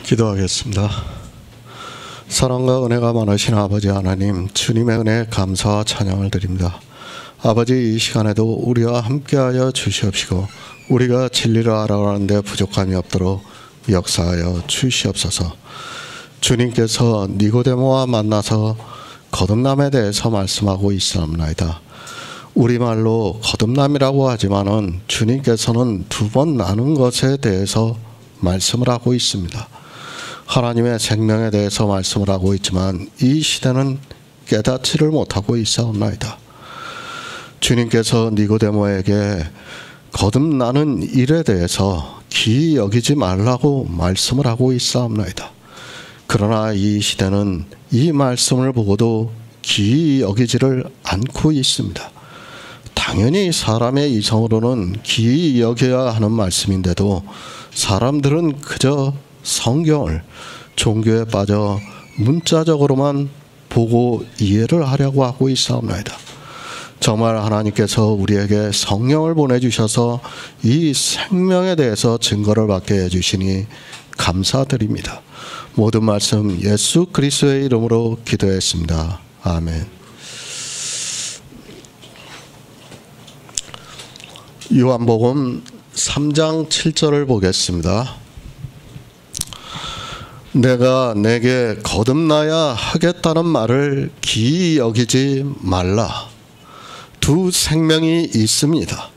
기도하겠습니다. 사랑과 은혜가 많으신 아버지 하나님, 주님의 은혜에 감사와 찬양을 드립니다. 아버지, 이 시간에도 우리와 함께하여 주시옵시고 우리가 진리를 알아가는데 부족함이 없도록 역사하여 주시옵소서. 주님께서 니고데모와 만나서 거듭남에 대해서 말씀하고 있사옵나이다. 우리말로 거듭남이라고 하지만은 주님께서는 두 번 나는 것에 대해서 말씀을 하고 있습니다. 하나님의 생명에 대해서 말씀을 하고 있지만 이 시대는 깨닫지를 못하고 있사옵나이다. 주님께서 니고데모에게 거듭나는 일에 대해서 기이 여기지 말라고 말씀을 하고 있사옵나이다. 그러나 이 시대는 이 말씀을 보고도 기이 여기지를 않고 있습니다. 당연히 사람의 이성으로는 기이 여겨야 하는 말씀인데도 사람들은 그저 성경을 종교에 빠져 문자적으로만 보고 이해를 하려고 하고 있사옵나이다. 정말 하나님께서 우리에게 성령을 보내주셔서 이 생명에 대해서 증거를 받게 해주시니 감사드립니다. 모든 말씀 예수 그리스도의 이름으로 기도했습니다. 아멘. 요한복음 3장 7절을 보겠습니다. 내가 내게 거듭나야 하겠다는 말을 기이 여기지 말라. 두 생명이 있습니다.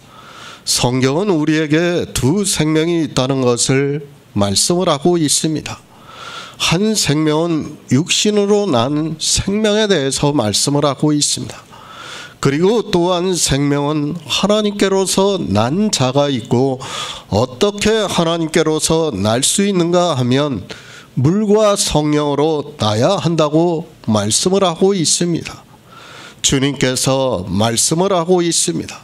성경은 우리에게 두 생명이 있다는 것을 말씀을 하고 있습니다. 한 생명은 육신으로 난 생명에 대해서 말씀을 하고 있습니다. 그리고 또한 생명은 하나님께로서 난 자가 있고, 어떻게 하나님께로서 날 수 있는가 하면 물과 성령으로 나야 한다고 말씀을 하고 있습니다. 주님께서 말씀을 하고 있습니다.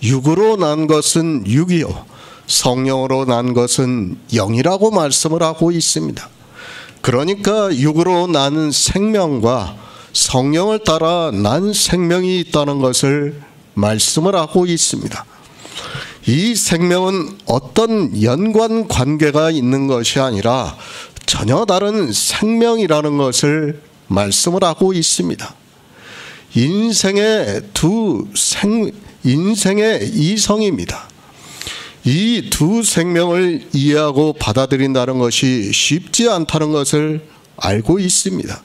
육으로 난 것은 육이요, 성령으로 난 것은 영이라고 말씀을 하고 있습니다. 그러니까 육으로 난 생명과 성령을 따라 난 생명이 있다는 것을 말씀을 하고 있습니다. 이 생명은 어떤 연관 관계가 있는 것이 아니라 전혀 다른 생명이라는 것을 말씀을 하고 있습니다. 인생의 이성입니다. 이 두 생명을 이해하고 받아들인다는 것이 쉽지 않다는 것을 알고 있습니다.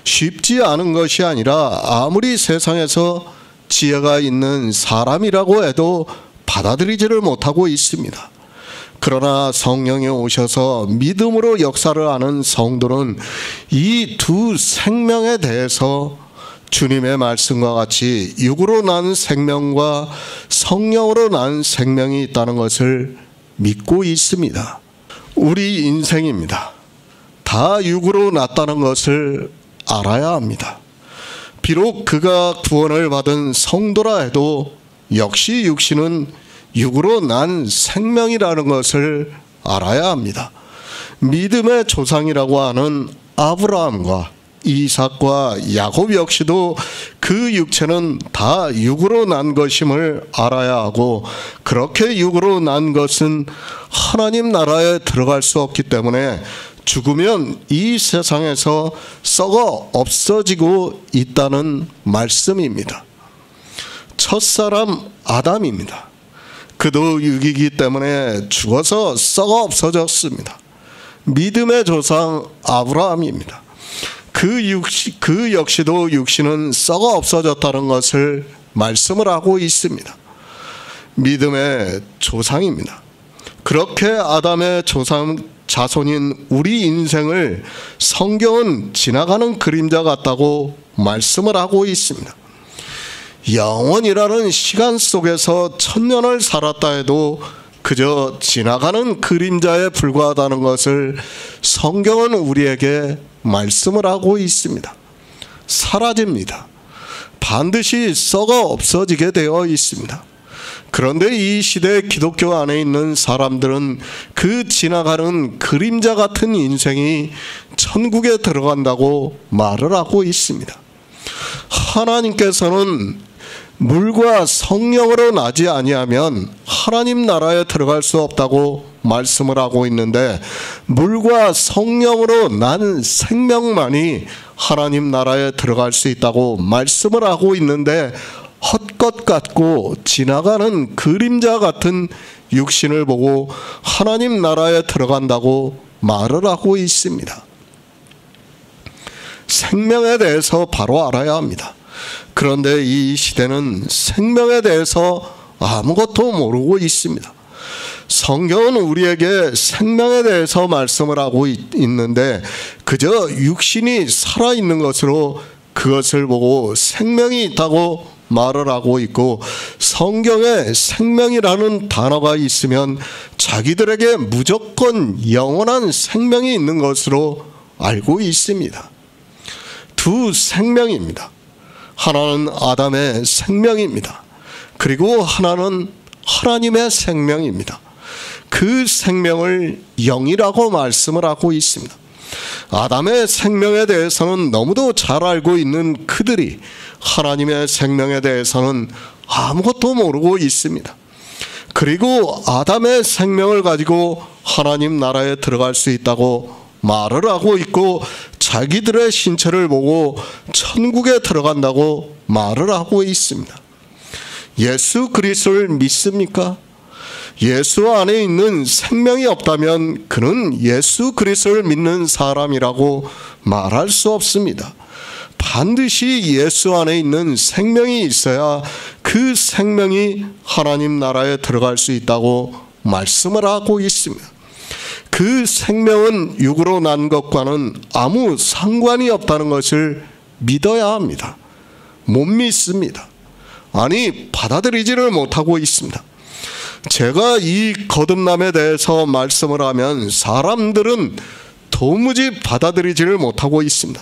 쉽지 않은 것이 아니라 아무리 세상에서 지혜가 있는 사람이라고 해도 받아들이지를 못하고 있습니다. 그러나 성령이 오셔서 믿음으로 역사를 하는 성도는 이 두 생명에 대해서 주님의 말씀과 같이 육으로 난 생명과 성령으로 난 생명이 있다는 것을 믿고 있습니다. 우리 인생입니다. 다 육으로 났다는 것을 알아야 합니다. 비록 그가 구원을 받은 성도라 해도 역시 육신은 육으로 난 생명이라는 것을 알아야 합니다. 믿음의 조상이라고 하는 아브라함과 이삭과 야곱 역시도 그 육체는 다 육으로 난 것임을 알아야 하고, 그렇게 육으로 난 것은 하나님 나라에 들어갈 수 없기 때문에 죽으면 이 세상에서 썩어 없어지고 있다는 말씀입니다. 첫사람 아담입니다. 그도 육이기 때문에 죽어서 썩어 없어졌습니다. 믿음의 조상 아브라함입니다. 그 역시도 육신은 썩어 없어졌다는 것을 말씀을 하고 있습니다. 믿음의 조상입니다. 그렇게 아담의 조상 자손인 우리 인생을 성경은 지나가는 그림자 같다고 말씀을 하고 있습니다. 영원이라는 시간 속에서 1000년을 살았다 해도 그저 지나가는 그림자에 불과하다는 것을 성경은 우리에게 말씀을 하고 있습니다. 사라집니다. 반드시 썩어 없어지게 되어 있습니다. 그런데 이 시대 기독교 안에 있는 사람들은 그 지나가는 그림자 같은 인생이 천국에 들어간다고 말을 하고 있습니다. 하나님께서는 물과 성령으로 나지 아니하면 하나님 나라에 들어갈 수 없다고 말씀을 하고 있는데, 물과 성령으로 난 생명만이 하나님 나라에 들어갈 수 있다고 말씀을 하고 있는데, 헛것 같고 지나가는 그림자 같은 육신을 보고 하나님 나라에 들어간다고 말을 하고 있습니다. 생명에 대해서 바로 알아야 합니다. 그런데 이 시대는 생명에 대해서 아무것도 모르고 있습니다. 성경은 우리에게 생명에 대해서 말씀을 하고 있는데, 그저 육신이 살아있는 것으로 그것을 보고 생명이 있다고 말을 하고 있고, 성경에 생명이라는 단어가 있으면 자기들에게 무조건 영원한 생명이 있는 것으로 알고 있습니다. 두 생명입니다. 하나는 아담의 생명입니다. 그리고 하나는 하나님의 생명입니다. 그 생명을 영이라고 말씀을 하고 있습니다. 아담의 생명에 대해서는 너무도 잘 알고 있는 그들이 하나님의 생명에 대해서는 아무것도 모르고 있습니다. 그리고 아담의 생명을 가지고 하나님 나라에 들어갈 수 있다고 말을 하고 있고, 자기들의 신체를 보고 천국에 들어간다고 말을 하고 있습니다. 예수 그리스도를 믿습니까? 예수 안에 있는 생명이 없다면 그는 예수 그리스도를 믿는 사람이라고 말할 수 없습니다. 반드시 예수 안에 있는 생명이 있어야 그 생명이 하나님 나라에 들어갈 수 있다고 말씀을 하고 있습니다. 그 생명은 육으로 난 것과는 아무 상관이 없다는 것을 믿어야 합니다. 못 믿습니다. 아니, 받아들이지를 못하고 있습니다. 제가 이 거듭남에 대해서 말씀을 하면 사람들은 도무지 받아들이지를 못하고 있습니다.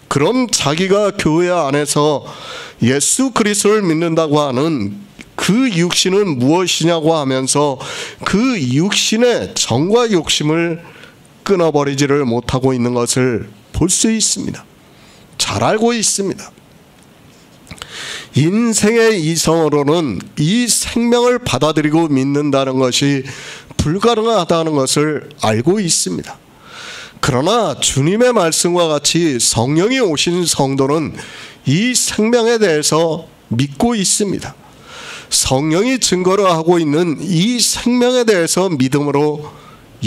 그럼 자기가 교회 안에서 예수 그리스도를 믿는다고 하는 그 육신은 무엇이냐고 하면서 그 육신의 정과 욕심을 끊어버리지를 못하고 있는 것을 볼 수 있습니다. 잘 알고 있습니다. 인생의 이성으로는 이 생명을 받아들이고 믿는다는 것이 불가능하다는 것을 알고 있습니다. 그러나 주님의 말씀과 같이 성령이 오신 성도는 이 생명에 대해서 믿고 있습니다. 성령이 증거를 하고 있는 이 생명에 대해서 믿음으로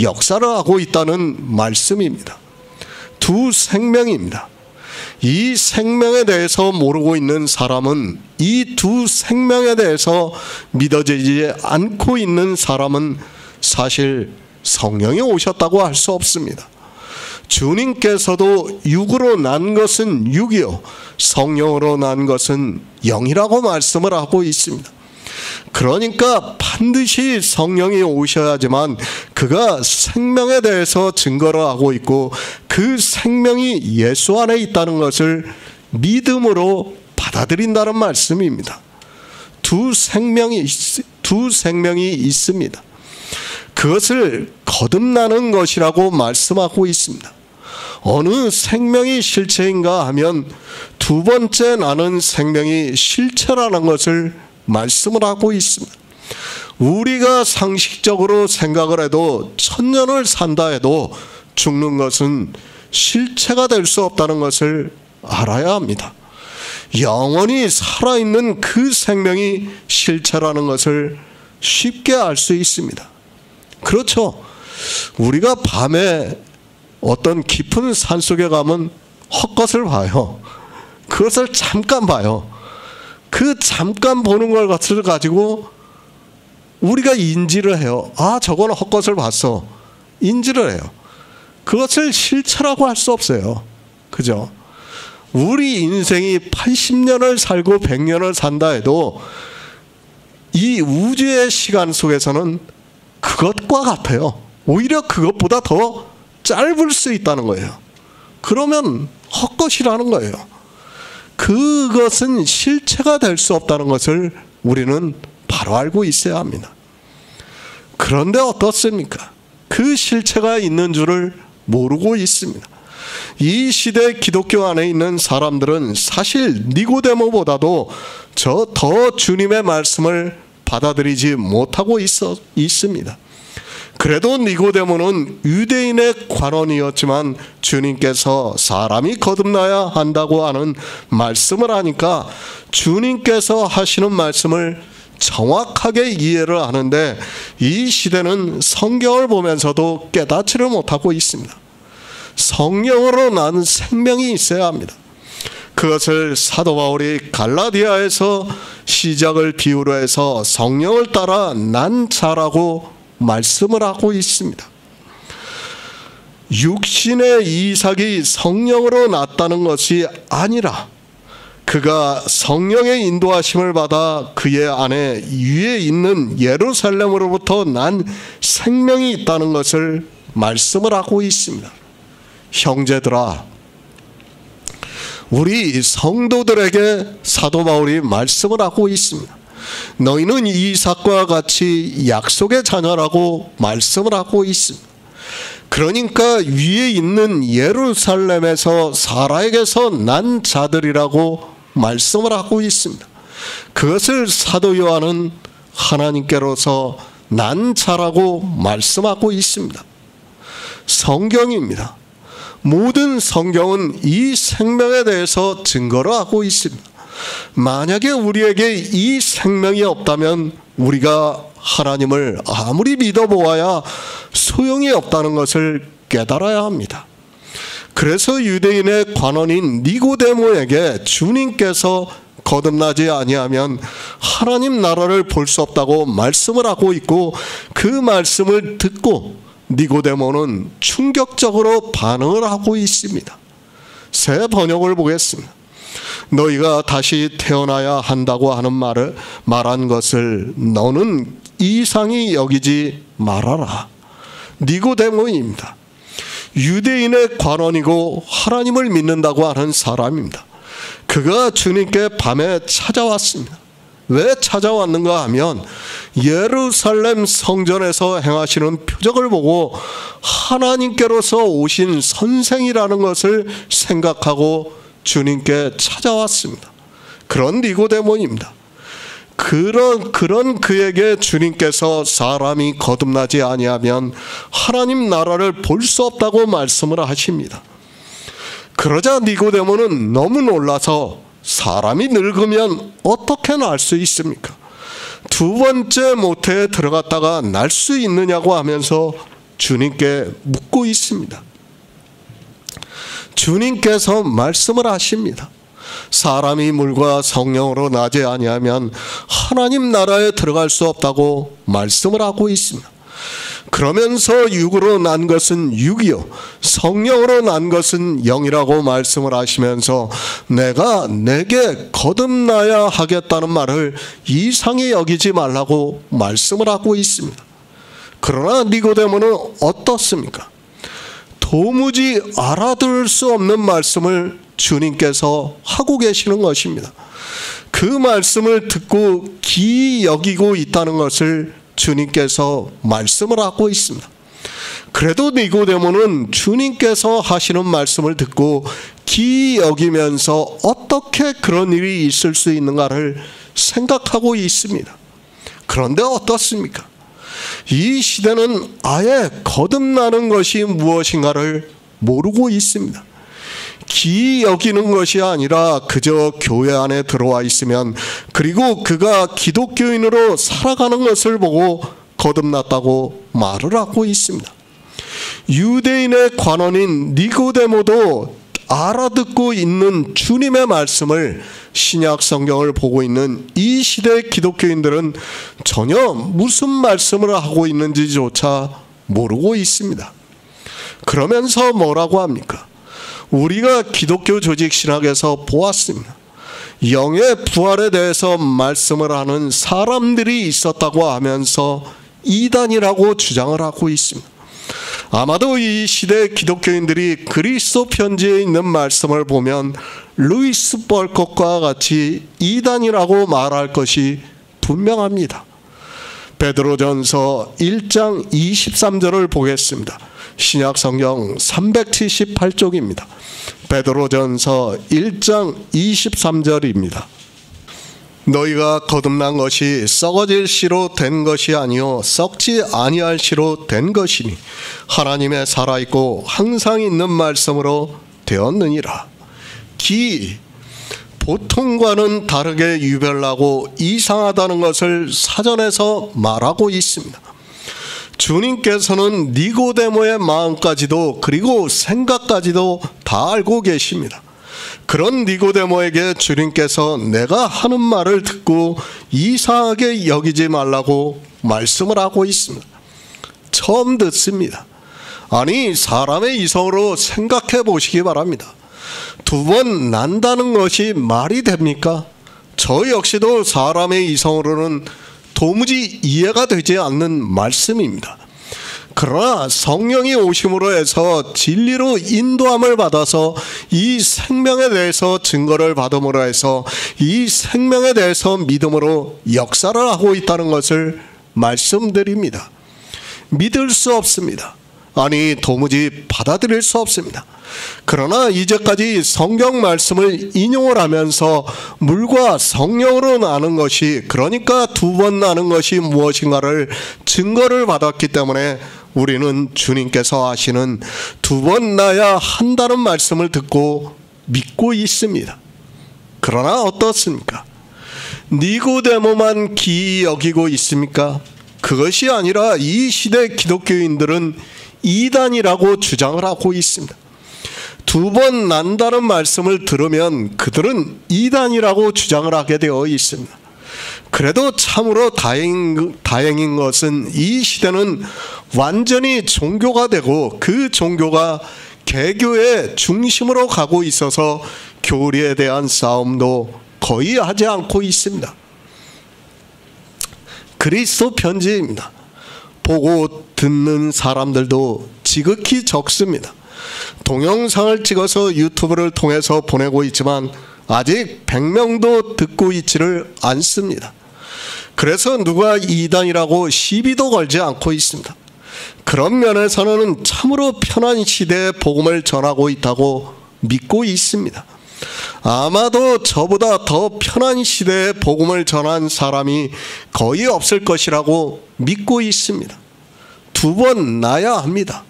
역사를 하고 있다는 말씀입니다. 두 생명입니다. 이 생명에 대해서 모르고 있는 사람은, 이 두 생명에 대해서 믿어지지 않고 있는 사람은 사실 성령이 오셨다고 할 수 없습니다. 주님께서도 육으로 난 것은 육이요 성령으로 난 것은 영이라고 말씀을 하고 있습니다. 그러니까 반드시 성령이 오셔야지만 그가 생명에 대해서 증거를 하고 있고, 그 생명이 예수 안에 있다는 것을 믿음으로 받아들인다는 말씀입니다. 두 생명이 있습니다. 그것을 거듭나는 것이라고 말씀하고 있습니다. 어느 생명이 실체인가 하면 두 번째 나는 생명이 실체라는 것을 말씀을 하고 있습니다. 우리가 상식적으로 생각을 해도 1000년을 산다 해도 죽는 것은 실체가 될 수 없다는 것을 알아야 합니다. 영원히 살아있는 그 생명이 실체라는 것을 쉽게 알 수 있습니다. 그렇죠. 우리가 밤에 어떤 깊은 산속에 가면 헛것을 봐요. 그것을 잠깐 봐요. 그 잠깐 보는 것을 가지고 우리가 인지를 해요. 아, 저거는 헛것을 봤어. 인지를 해요. 그것을 실체라고 할 수 없어요. 그죠? 우리 인생이 80년을 살고 100년을 산다 해도 이 우주의 시간 속에서는 그것과 같아요. 오히려 그것보다 더 짧을 수 있다는 거예요. 그러면 헛것이라는 거예요. 그것은 실체가 될 수 없다는 것을 우리는 바로 알고 있어야 합니다. 그런데 어떻습니까? 그 실체가 있는 줄을 모르고 있습니다. 이 시대 기독교 안에 있는 사람들은 사실 니고데모보다도 더 주님의 말씀을 받아들이지 못하고 있습니다. 그래도 니고데모는 유대인의 관원이었지만 주님께서 사람이 거듭나야 한다고 하는 말씀을 하니까 주님께서 하시는 말씀을 정확하게 이해를 하는데 이 시대는 성경을 보면서도 깨닫지를 못하고 있습니다. 성령으로 난 생명이 있어야 합니다. 그것을 사도 바울이 갈라디아에서 시작을 비유로 해서 성령을 따라 난 자라고 말씀을 하고 있습니다. 육신의 이삭이 성령으로 났다는 것이 아니라 그가 성령의 인도하심을 받아 그의 안에 위에 있는 예루살렘으로부터 난 생명이 있다는 것을 말씀을 하고 있습니다. 형제들아, 우리 성도들에게 사도 바울이 말씀을 하고 있습니다. 너희는 이삭과 같이 약속의 자녀라고 말씀을 하고 있습니다. 그러니까 위에 있는 예루살렘에서 사라에게서 난 자들이라고 말씀을 하고 있습니다. 그것을 사도 요한은 하나님께로서 난 자라고 말씀하고 있습니다. 성경입니다. 모든 성경은 이 생명에 대해서 증거를 하고 있습니다. 만약에 우리에게 이 생명이 없다면 우리가 하나님을 아무리 믿어보아야 소용이 없다는 것을 깨달아야 합니다. 그래서 유대인의 관원인 니고데모에게 주님께서 거듭나지 아니하면 하나님 나라를 볼 수 없다고 말씀을 하고 있고, 그 말씀을 듣고 니고데모는 충격적으로 반응을 하고 있습니다. 새 번역을 보겠습니다. 너희가 다시 태어나야 한다고 하는 말한 것을 너는 이상히 여기지 말아라. 니고데모입니다. 유대인의 관원이고 하나님을 믿는다고 하는 사람입니다. 그가 주님께 밤에 찾아왔습니다. 왜 찾아왔는가 하면 예루살렘 성전에서 행하시는 표적을 보고 하나님께로서 오신 선생이라는 것을 생각하고 주님께 찾아왔습니다. 그런 니고데모입니다. 그런 그에게 주님께서 사람이 거듭나지 아니하면 하나님 나라를 볼 수 없다고 말씀을 하십니다. 그러자 니고데모는 너무 놀라서 사람이 늙으면 어떻게 날 수 있습니까? 두 번째 모태에 들어갔다가 날 수 있느냐고 하면서 주님께 묻고 있습니다. 주님께서 말씀을 하십니다. 사람이 물과 성령으로 나지 아니하면 하나님 나라에 들어갈 수 없다고 말씀을 하고 있습니다. 그러면서 육으로 난 것은 육이요 성령으로 난 것은 영이라고 말씀을 하시면서 내게 거듭나야 하겠다는 말을 이상히 여기지 말라고 말씀을 하고 있습니다. 그러나 니고데모는 어떻습니까? 도무지 알아들을 수 없는 말씀을 주님께서 하고 계시는 것입니다. 그 말씀을 듣고 기이 여기고 있다는 것을 주님께서 말씀을 하고 있습니다. 그래도 니고데모는 주님께서 하시는 말씀을 듣고 기이 여기면서 어떻게 그런 일이 있을 수 있는가를 생각하고 있습니다. 그런데 어떻습니까? 이 시대는 아예 거듭나는 것이 무엇인가를 모르고 있습니다. 기이 여기는 것이 아니라 그저 교회 안에 들어와 있으면, 그리고 그가 기독교인으로 살아가는 것을 보고 거듭났다고 말을 하고 있습니다. 유대인의 관원인 니고데모도 알아듣고 있는 주님의 말씀을 신약 성경을 보고 있는 이 시대의 기독교인들은 전혀 무슨 말씀을 하고 있는지조차 모르고 있습니다. 그러면서 뭐라고 합니까? 우리가 기독교 조직 신학에서 보았습니다. 영의 부활에 대해서 말씀을 하는 사람들이 있었다고 하면서 이단이라고 주장을 하고 있습니다. 아마도 이 시대 기독교인들이 그리스도 편지에 있는 말씀을 보면 루이스 벌콕과 같이 이단이라고 말할 것이 분명합니다. 베드로전서 1장 23절을 보겠습니다. 신약 성경 378쪽입니다. 베드로전서 1장 23절입니다. 너희가 거듭난 것이 썩어질 씨로 된 것이 아니요 썩지 아니할 씨로 된 것이니 하나님의 살아있고 항상 있는 말씀으로 되었느니라. 기, 보통과는 다르게 유별나고 이상하다는 것을 사전에서 말하고 있습니다. 주님께서는 니고데모의 마음까지도 그리고 생각까지도 다 알고 계십니다. 그런 니고데모에게 주님께서 내가 하는 말을 듣고 이상하게 여기지 말라고 말씀을 하고 있습니다. 처음 듣습니다. 아니, 사람의 이성으로 생각해 보시기 바랍니다. 2번 난다는 것이 말이 됩니까? 저 역시도 사람의 이성으로는 도무지 이해가 되지 않는 말씀입니다. 그러나 성령이 오심으로 해서 진리로 인도함을 받아서 이 생명에 대해서 증거를 받음으로 해서 이 생명에 대해서 믿음으로 역사를 하고 있다는 것을 말씀드립니다. 믿을 수 없습니다. 아니, 도무지 받아들일 수 없습니다. 그러나 이제까지 성경 말씀을 인용을 하면서 물과 성령으로 나는 것이, 그러니까 2번 나는 것이 무엇인가를 증거를 받았기 때문에 우리는 주님께서 하시는 2번 나야 한다는 말씀을 듣고 믿고 있습니다. 그러나 어떻습니까? 니고데모만 기이 여기고 있습니까? 그것이 아니라 이 시대 기독교인들은 이단이라고 주장을 하고 있습니다. 2번 난다는 말씀을 들으면 그들은 이단이라고 주장을 하게 되어 있습니다. 그래도 참으로 다행인 것은 이 시대는 완전히 종교가 되고 그 종교가 개교의 중심으로 가고 있어서 교리에 대한 싸움도 거의 하지 않고 있습니다. 그리스도 편지입니다. 보고 듣는 사람들도 지극히 적습니다. 동영상을 찍어서 유튜브를 통해서 보내고 있지만 아직 100명도 듣고 있지를 않습니다. 그래서 누가 이단이라고 시비도 걸지 않고 있습니다. 그런 면에서는 참으로 편한 시대의 복음을 전하고 있다고 믿고 있습니다. 아마도 저보다 더 편한 시대의 복음을 전한 사람이 거의 없을 것이라고 믿고 있습니다. 2번 나야 합니다.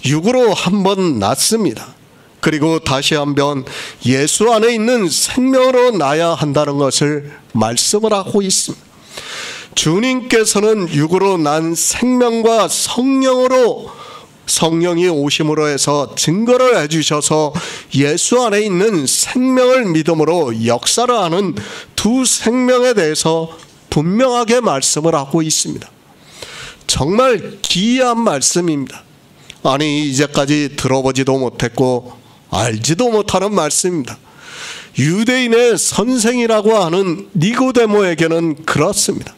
육으로 한 번 낳습니다. 그리고 다시 한번 예수 안에 있는 생명으로 나야 한다는 것을 말씀을 하고 있습니다. 주님께서는 육으로 난 생명과 성령이 오심으로 해서 증거를 해주셔서 예수 안에 있는 생명을 믿음으로 역사를 하는 2 생명에 대해서 분명하게 말씀을 하고 있습니다. 정말 기이한 말씀입니다. 아니, 이제까지 들어보지도 못했고 알지도 못하는 말씀입니다. 유대인의 선생이라고 하는 니고데모에게는 그렇습니다.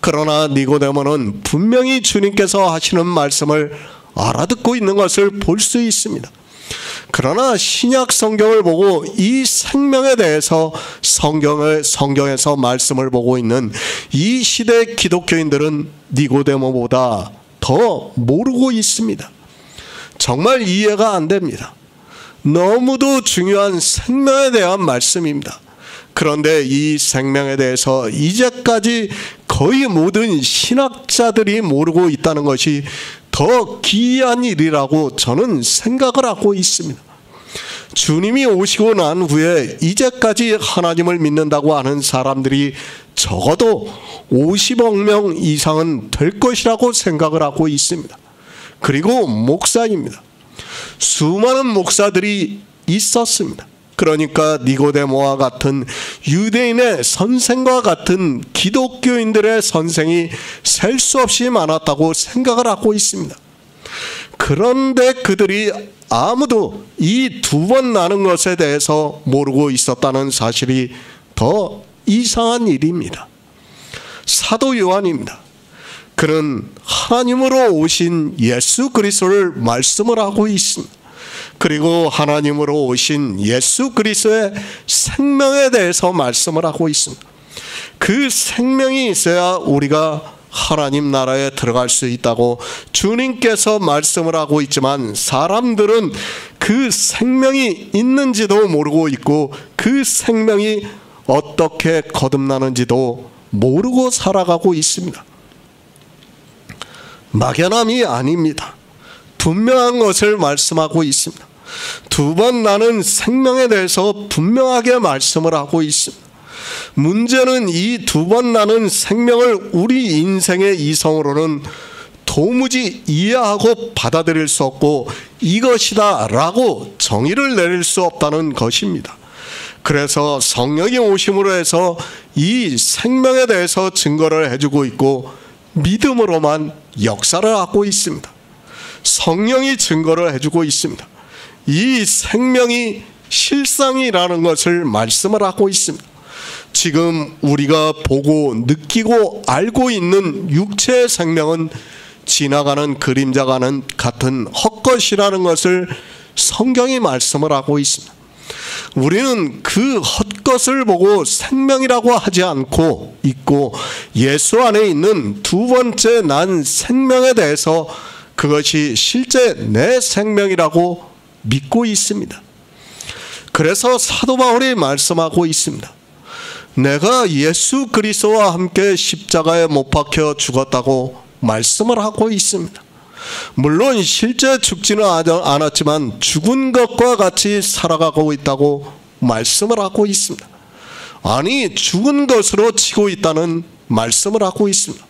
그러나 니고데모는 분명히 주님께서 하시는 말씀을 알아듣고 있는 것을 볼 수 있습니다. 그러나 신약 성경을 보고 이 생명에 대해서 성경에서 말씀을 보고 있는 이 시대 기독교인들은 니고데모보다 더 모르고 있습니다. 정말 이해가 안 됩니다. 너무도 중요한 생명에 대한 말씀입니다. 그런데 이 생명에 대해서 이제까지 거의 모든 신학자들이 모르고 있다는 것이 더 기이한 일이라고 저는 생각을 하고 있습니다. 주님이 오시고 난 후에 이제까지 하나님을 믿는다고 하는 사람들이 적어도 50억 명 이상은 될 것이라고 생각을 하고 있습니다. 그리고 목사입니다. 수많은 목사들이 있었습니다. 그러니까 니고데모와 같은 유대인의 선생과 같은 기독교인들의 선생이 셀 수 없이 많았다고 생각을 하고 있습니다. 그런데 그들이 아무도 이 2번 나는 것에 대해서 모르고 있었다는 사실이 더 이상한 일입니다. 사도 요한입니다. 그는 하나님으로 오신 예수 그리스도를 말씀을 하고 있습니다. 그리고 하나님으로 오신 예수 그리스도의 생명에 대해서 말씀을 하고 있습니다. 그 생명이 있어야 우리가 하나님 나라에 들어갈 수 있다고 주님께서 말씀을 하고 있지만 사람들은 그 생명이 있는지도 모르고 있고 그 생명이 어떻게 거듭나는지도 모르고 살아가고 있습니다. 막연함이 아닙니다. 분명한 것을 말씀하고 있습니다. 두 번 나는 생명에 대해서 분명하게 말씀을 하고 있습니다. 문제는 이 두 번 나는 생명을 우리 인생의 이성으로는 도무지 이해하고 받아들일 수 없고 이것이다 라고 정의를 내릴 수 없다는 것입니다. 그래서 성령이 오심으로 해서 이 생명에 대해서 증거를 해주고 있고 믿음으로만 역사를 하고 있습니다. 성령이 증거를 해주고 있습니다. 이 생명이 실상이라는 것을 말씀을 하고 있습니다. 지금 우리가 보고 느끼고 알고 있는 육체의 생명은 지나가는 그림자가 같은 헛것이라는 것을 성경이 말씀을 하고 있습니다. 우리는 그 헛것을 보고 생명이라고 하지 않고 있고 예수 안에 있는 두 번째 난 생명에 대해서 그것이 실제 내 생명이라고 믿고 있습니다. 그래서 사도 바울이 말씀하고 있습니다. 내가 예수 그리스도와 함께 십자가에 못 박혀 죽었다고 말씀을 하고 있습니다. 물론 실제 죽지는 않았지만 죽은 것과 같이 살아가고 있다고 말씀을 하고 있습니다. 아니, 죽은 것으로 치고 있다는 말씀을 하고 있습니다.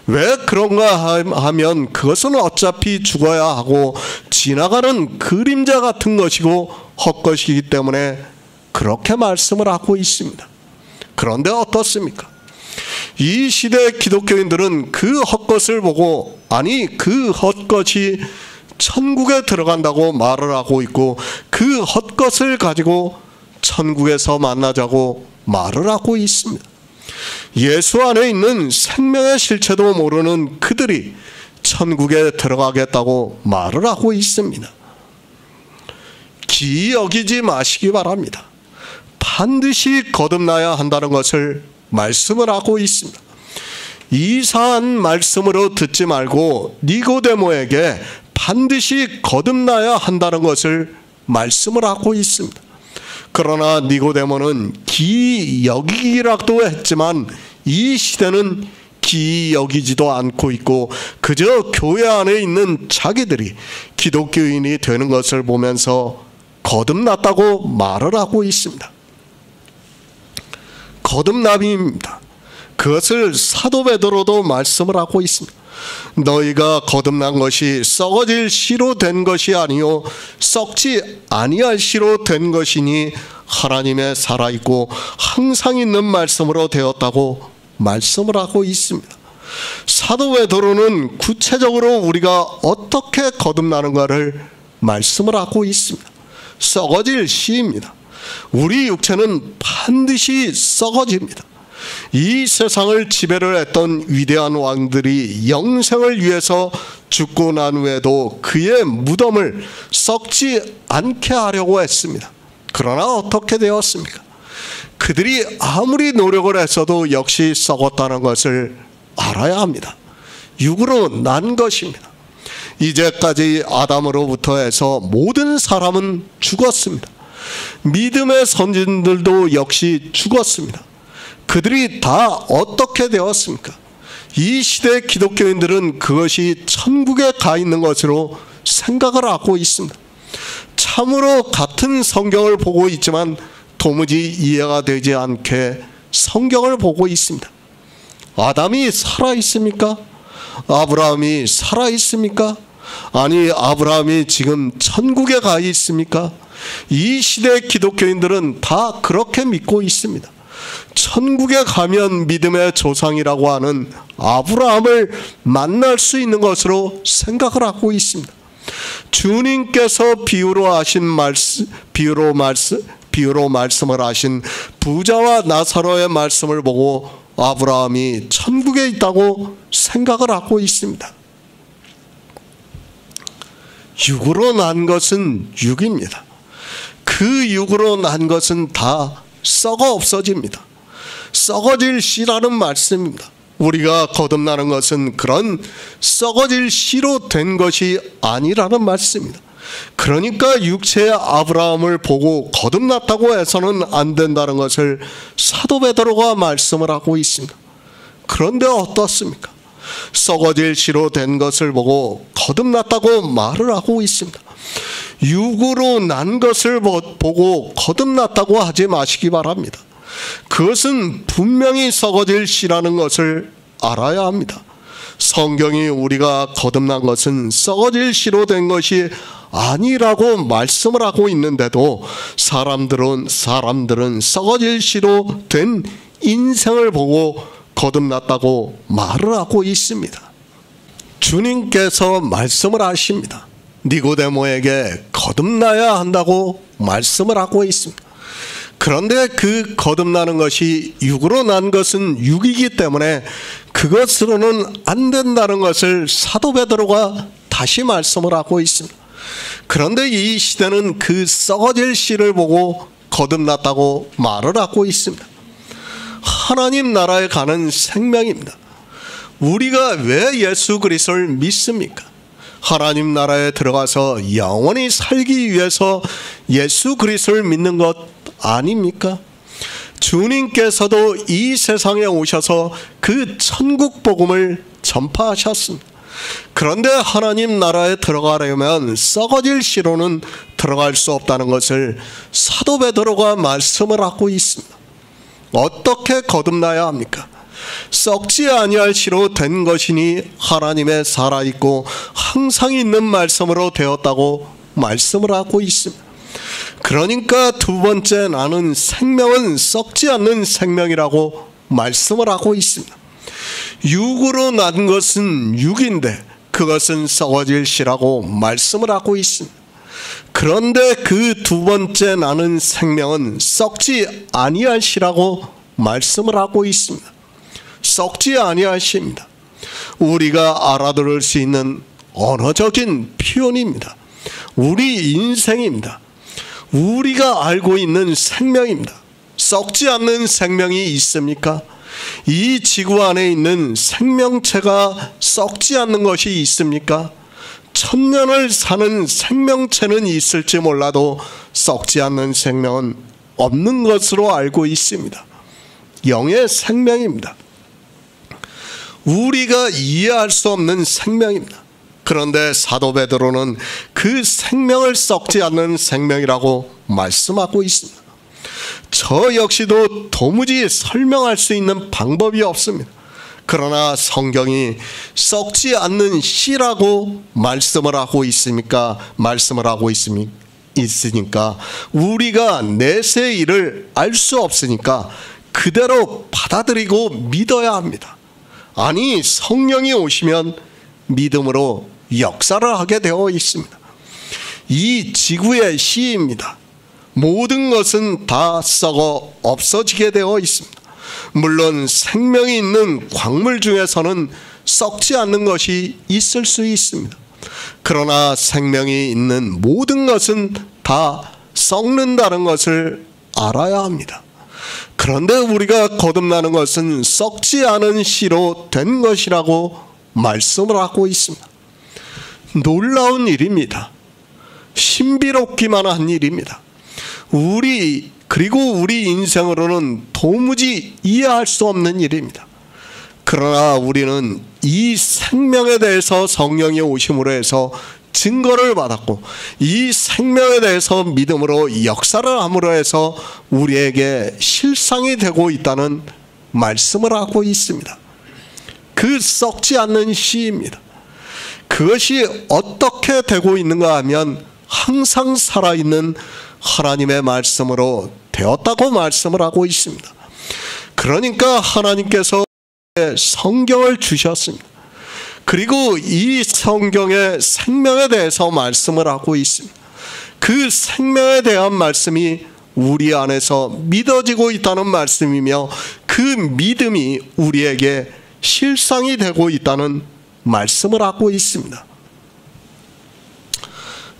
왜 그런가 하면 그것은 어차피 죽어야 하고 지나가는 그림자 같은 것이고 헛것이기 때문에 그렇게 말씀을 하고 있습니다. 그런데 어떻습니까? 이 시대 기독교인들은 그 헛것을 보고 아니 그 헛것이 천국에 들어간다고 말을 하고 있고 그 헛것을 가지고 천국에서 만나자고 말을 하고 있습니다. 예수 안에 있는 생명의 실체도 모르는 그들이 천국에 들어가겠다고 말을 하고 있습니다. 기이 여기지 마시기 바랍니다. 반드시 거듭나야 한다는 것을 말씀을 하고 있습니다. 이상한 말씀으로 듣지 말고 니고데모에게 반드시 거듭나야 한다는 것을 말씀을 하고 있습니다. 그러나 니고데모는 기이 여기기라도 했지만 이 시대는 기이 여기지도 않고 있고 그저 교회 안에 있는 자기들이 기독교인이 되는 것을 보면서 거듭났다고 말을 하고 있습니다. 거듭남입니다. 그것을 사도 베드로도 말씀을 하고 있습니다. 너희가 거듭난 것이 썩어질 씨로 된 것이 아니요 썩지 아니할 씨로 된 것이니 하나님의 살아있고 항상 있는 말씀으로 되었다고 말씀을 하고 있습니다. 사도 베드로는 구체적으로 우리가 어떻게 거듭나는가를 말씀을 하고 있습니다. 썩어질 씨입니다. 우리 육체는 반드시 썩어집니다. 이 세상을 지배를 했던 위대한 왕들이 영생을 위해서 죽고 난 후에도 그의 무덤을 썩지 않게 하려고 했습니다. 그러나 어떻게 되었습니까? 그들이 아무리 노력을 했어도 역시 썩었다는 것을 알아야 합니다. 육으로 난 것입니다. 이제까지 아담으로부터 해서 모든 사람은 죽었습니다. 믿음의 선진들도 역시 죽었습니다. 그들이 다 어떻게 되었습니까? 이 시대 기독교인들은 그것이 천국에 가 있는 것으로 생각을 하고 있습니다. 참으로 같은 성경을 보고 있지만 도무지 이해가 되지 않게 성경을 보고 있습니다. 아담이 살아있습니까? 아브라함이 살아있습니까? 아니, 아브라함이 지금 천국에 가 있습니까? 이 시대 기독교인들은 다 그렇게 믿고 있습니다. 천국에 가면 믿음의 조상이라고 하는 아브라함을 만날 수 있는 것으로 생각을 하고 있습니다. 주님께서 비유로 말씀을 하신 부자와 나사로의 말씀을 보고 아브라함이 천국에 있다고 생각을 하고 있습니다. 육으로 난 것은 육입니다. 그 육으로 난 것은 다 썩어 없어집니다. 썩어질 씨라는 말씀입니다. 우리가 거듭나는 것은 그런 썩어질 씨로 된 것이 아니라는 말씀입니다. 그러니까 육체의 아브라함을 보고 거듭났다고 해서는 안 된다는 것을 사도 베드로가 말씀을 하고 있습니다. 그런데 어떻습니까? 썩어질 씨로 된 것을 보고 거듭났다고 말을 하고 있습니다. 육으로 난 것을 보고 거듭났다고 하지 마시기 바랍니다. 그것은 분명히 썩어질 씨라는 것을 알아야 합니다. 성경이 우리가 거듭난 것은 썩어질 씨로 된 것이 아니라고 말씀을 하고 있는데도 사람들은 썩어질 씨로 된 인생을 보고 거듭났다고 말을 하고 있습니다. 주님께서 말씀을 하십니다. 니고데모에게 거듭나야 한다고 말씀을 하고 있습니다. 그런데 그 거듭나는 것이 육으로 난 것은 육이기 때문에 그것으로는 안 된다는 것을 사도 베드로가 다시 말씀을 하고 있습니다. 그런데 이 시대는 그 썩어질 씨를 보고 거듭났다고 말을 하고 있습니다. 하나님 나라에 가는 생명입니다. 우리가 왜 예수 그리스도를 믿습니까? 하나님 나라에 들어가서 영원히 살기 위해서 예수 그리스도를 믿는 것 아닙니까? 주님께서도 이 세상에 오셔서 그 천국 복음을 전파하셨습니다. 그런데 하나님 나라에 들어가려면 썩어질 씨로는 들어갈 수 없다는 것을 사도 베드로가 말씀을 하고 있습니다. 어떻게 거듭나야 합니까? 썩지 아니할 씨로 된 것이니 하나님의 살아있고 항상 있는 말씀으로 되었다고 말씀을 하고 있습니다. 그러니까 두 번째 나는 생명은 썩지 않는 생명이라고 말씀을 하고 있습니다. 육으로 난 것은 육인데 그것은 썩어질 씨라고 말씀을 하고 있습니다. 그런데 그 두 번째 나는 생명은 썩지 아니할 씨라고 말씀을 하고 있습니다. 썩지 아니할 씨입니다. 우리가 알아들을 수 있는 언어적인 표현입니다. 우리 인생입니다. 우리가 알고 있는 생명입니다. 썩지 않는 생명이 있습니까? 이 지구 안에 있는 생명체가 썩지 않는 것이 있습니까? 1000년을 사는 생명체는 있을지 몰라도 썩지 않는 생명은 없는 것으로 알고 있습니다. 영의 생명입니다. 우리가 이해할 수 없는 생명입니다. 그런데 사도 베드로는 그 생명을 썩지 않는 생명이라고 말씀하고 있습니다. 저 역시도 도무지 설명할 수 있는 방법이 없습니다. 그러나 성경이 썩지 않는 씨라고 말씀을 하고 있으니까 우리가 내세의 일을 알 수 없으니까 그대로 받아들이고 믿어야 합니다. 아니, 성령이 오시면 믿음으로 역사를 하게 되어 있습니다. 이 지구의 씨입니다. 모든 것은 다 썩어 없어지게 되어 있습니다. 물론 생명이 있는 광물 중에서는 썩지 않는 것이 있을 수 있습니다. 그러나 생명이 있는 모든 것은 다 썩는다는 것을 알아야 합니다. 그런데 우리가 거듭나는 것은 썩지 않은 씨로 된 것이라고 말씀을 하고 있습니다. 놀라운 일입니다. 신비롭기만 한 일입니다. 그리고 우리 인생으로는 도무지 이해할 수 없는 일입니다. 그러나 우리는 이 생명에 대해서 성령이 오심으로 해서 증거를 받았고 이 생명에 대해서 믿음으로 역사를 함으로 해서 우리에게 실상이 되고 있다는 말씀을 하고 있습니다. 그 썩지 않는 씨입니다. 그것이 어떻게 되고 있는가 하면 항상 살아있는 하나님의 말씀으로 되었다고 말씀을 하고 있습니다. 그러니까 하나님께서 성경을 주셨습니다. 그리고 이 성경의 생명에 대해서 말씀을 하고 있습니다. 그 생명에 대한 말씀이 우리 안에서 믿어지고 있다는 말씀이며 그 믿음이 우리에게 실상이 되고 있다는 말씀을 하고 있습니다.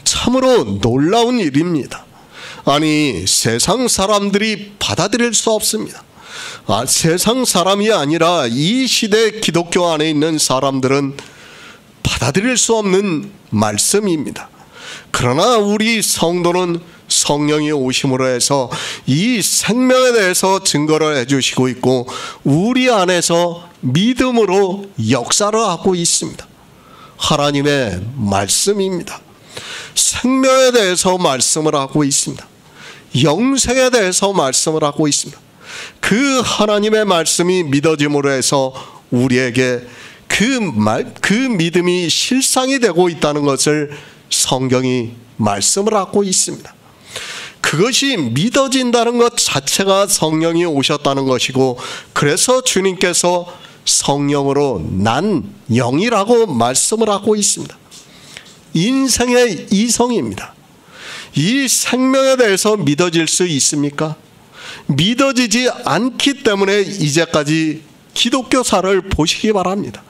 참으로 놀라운 일입니다. 아니, 세상 사람들이 받아들일 수 없습니다. 세상 사람이 아니라 이 시대 기독교 안에 있는 사람들은 받아들일 수 없는 말씀입니다. 그러나 우리 성도는 성령이 오심으로 해서 이 생명에 대해서 증거를 해주시고 있고 우리 안에서 믿음으로 역사를 하고 있습니다. 하나님의 말씀입니다. 생명에 대해서 말씀을 하고 있습니다. 영생에 대해서 말씀을 하고 있습니다. 그 하나님의 말씀이 믿어짐으로 해서 우리에게 그 믿음이 실상이 되고 있다는 것을 성경이 말씀을 하고 있습니다. 그것이 믿어진다는 것 자체가 성령이 오셨다는 것이고, 그래서 주님께서 성령으로 난 영이라고 말씀을 하고 있습니다. 인생의 이성입니다. 이 생명에 대해서 믿어질 수 있습니까? 믿어지지 않기 때문에 이제까지 기독교사를 보시기 바랍니다.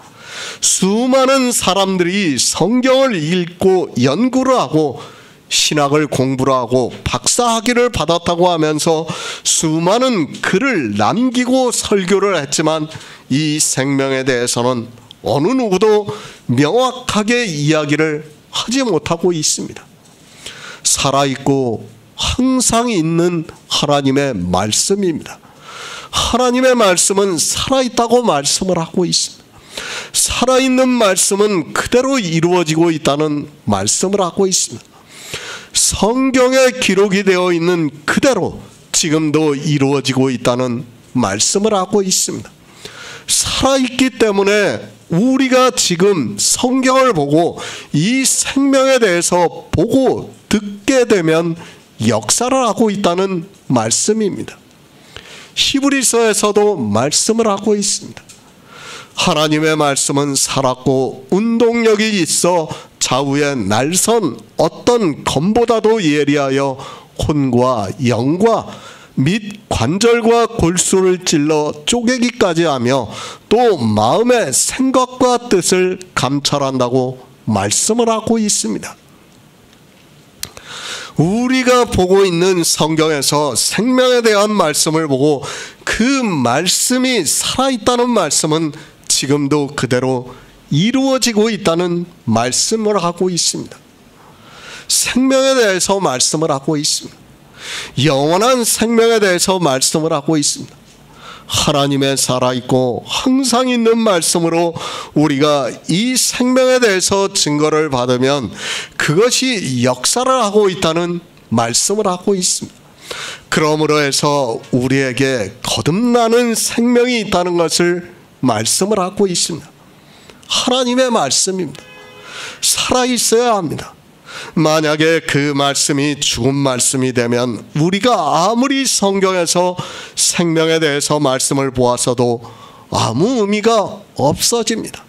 수많은 사람들이 성경을 읽고 연구를 하고 신학을 공부를 하고 박사학위를 받았다고 하면서 수많은 글을 남기고 설교를 했지만 이 생명에 대해서는 어느 누구도 명확하게 이야기를 하지 못하고 있습니다. 살아있고 항상 있는 하나님의 말씀입니다. 하나님의 말씀은 살아있다고 말씀을 하고 있습니다. 살아있는 말씀은 그대로 이루어지고 있다는 말씀을 하고 있습니다. 성경에 기록이 되어 있는 그대로 지금도 이루어지고 있다는 말씀을 하고 있습니다. 살아있기 때문에 우리가 지금 성경을 보고 이 생명에 대해서 보고 듣게 되면 역사를 하고 있다는 말씀입니다. 히브리서에서도 말씀을 하고 있습니다. 하나님의 말씀은 살았고 운동력이 있어 좌우에 날선 어떤 검보다도 예리하여 혼과 영과 및 관절과 골수를 찔러 쪼개기까지 하며 또 마음의 생각과 뜻을 감찰한다고 말씀을 하고 있습니다. 우리가 보고 있는 성경에서 생명에 대한 말씀을 보고 그 말씀이 살아있다는 말씀은 지금도 그대로 이루어지고 있다는 말씀을 하고 있습니다. 생명에 대해서 말씀을 하고 있습니다. 영원한 생명에 대해서 말씀을 하고 있습니다. 하나님의 살아있고 항상 있는 말씀으로 우리가 이 생명에 대해서 증거를 받으면 그것이 역사를 하고 있다는 말씀을 하고 있습니다. 그러므로 해서 우리에게 거듭나는 생명이 있다는 것을 말씀을 하고 있습니다. 하나님의 말씀입니다. 살아있어야 합니다. 만약에 그 말씀이 죽은 말씀이 되면 우리가 아무리 성경에서 생명에 대해서 말씀을 보았어도 아무 의미가 없어집니다.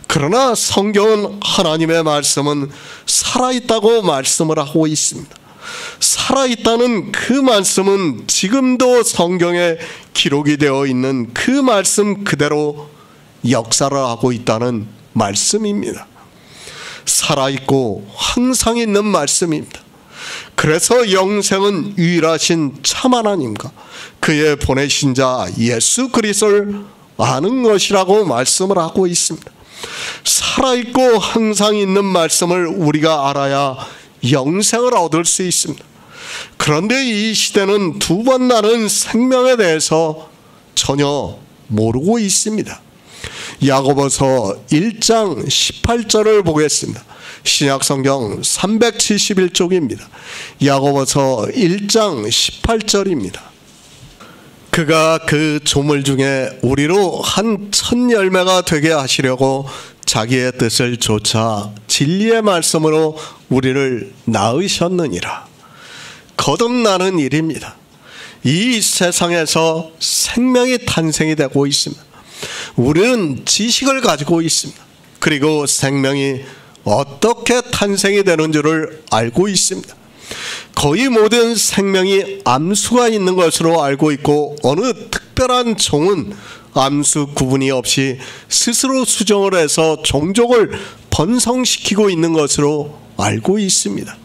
그러나 성경은 하나님의 말씀은 살아있다고 말씀을 하고 있습니다. 살아있다는 그 말씀은 지금도 성경에 기록이 되어 있는 그 말씀 그대로 역사를 하고 있다는 말씀입니다. 살아있고 항상 있는 말씀입니다. 그래서 영생은 유일하신 참 하나님과 그의 보내신 자 예수 그리스도를 아는 것이라고 말씀을 하고 있습니다. 살아있고 항상 있는 말씀을 우리가 알아야 영생을 얻을 수 있습니다. 그런데 이 시대는 두 번 나는 생명에 대해서 전혀 모르고 있습니다. 야고보서 1장 18절을 보겠습니다. 신약성경 371쪽입니다. 야고보서 1장 18절입니다. 그가 그 조물 중에 우리로 한 첫 열매가 되게 하시려고 자기의 뜻을 좇아 진리의 말씀으로 우리를 낳으셨느니라. 거듭나는 일입니다. 이 세상에서 생명이 탄생이 되고 있습니다. 우리는 지식을 가지고 있습니다. 그리고 생명이 어떻게 탄생이 되는 줄을 알고 있습니다. 거의 모든 생명이 암수가 있는 것으로 알고 있고 어느 특별한 종은 암수 구분이 없이 스스로 수정을 해서 종족을 번성시키고 있는 것으로 알고 있습니다.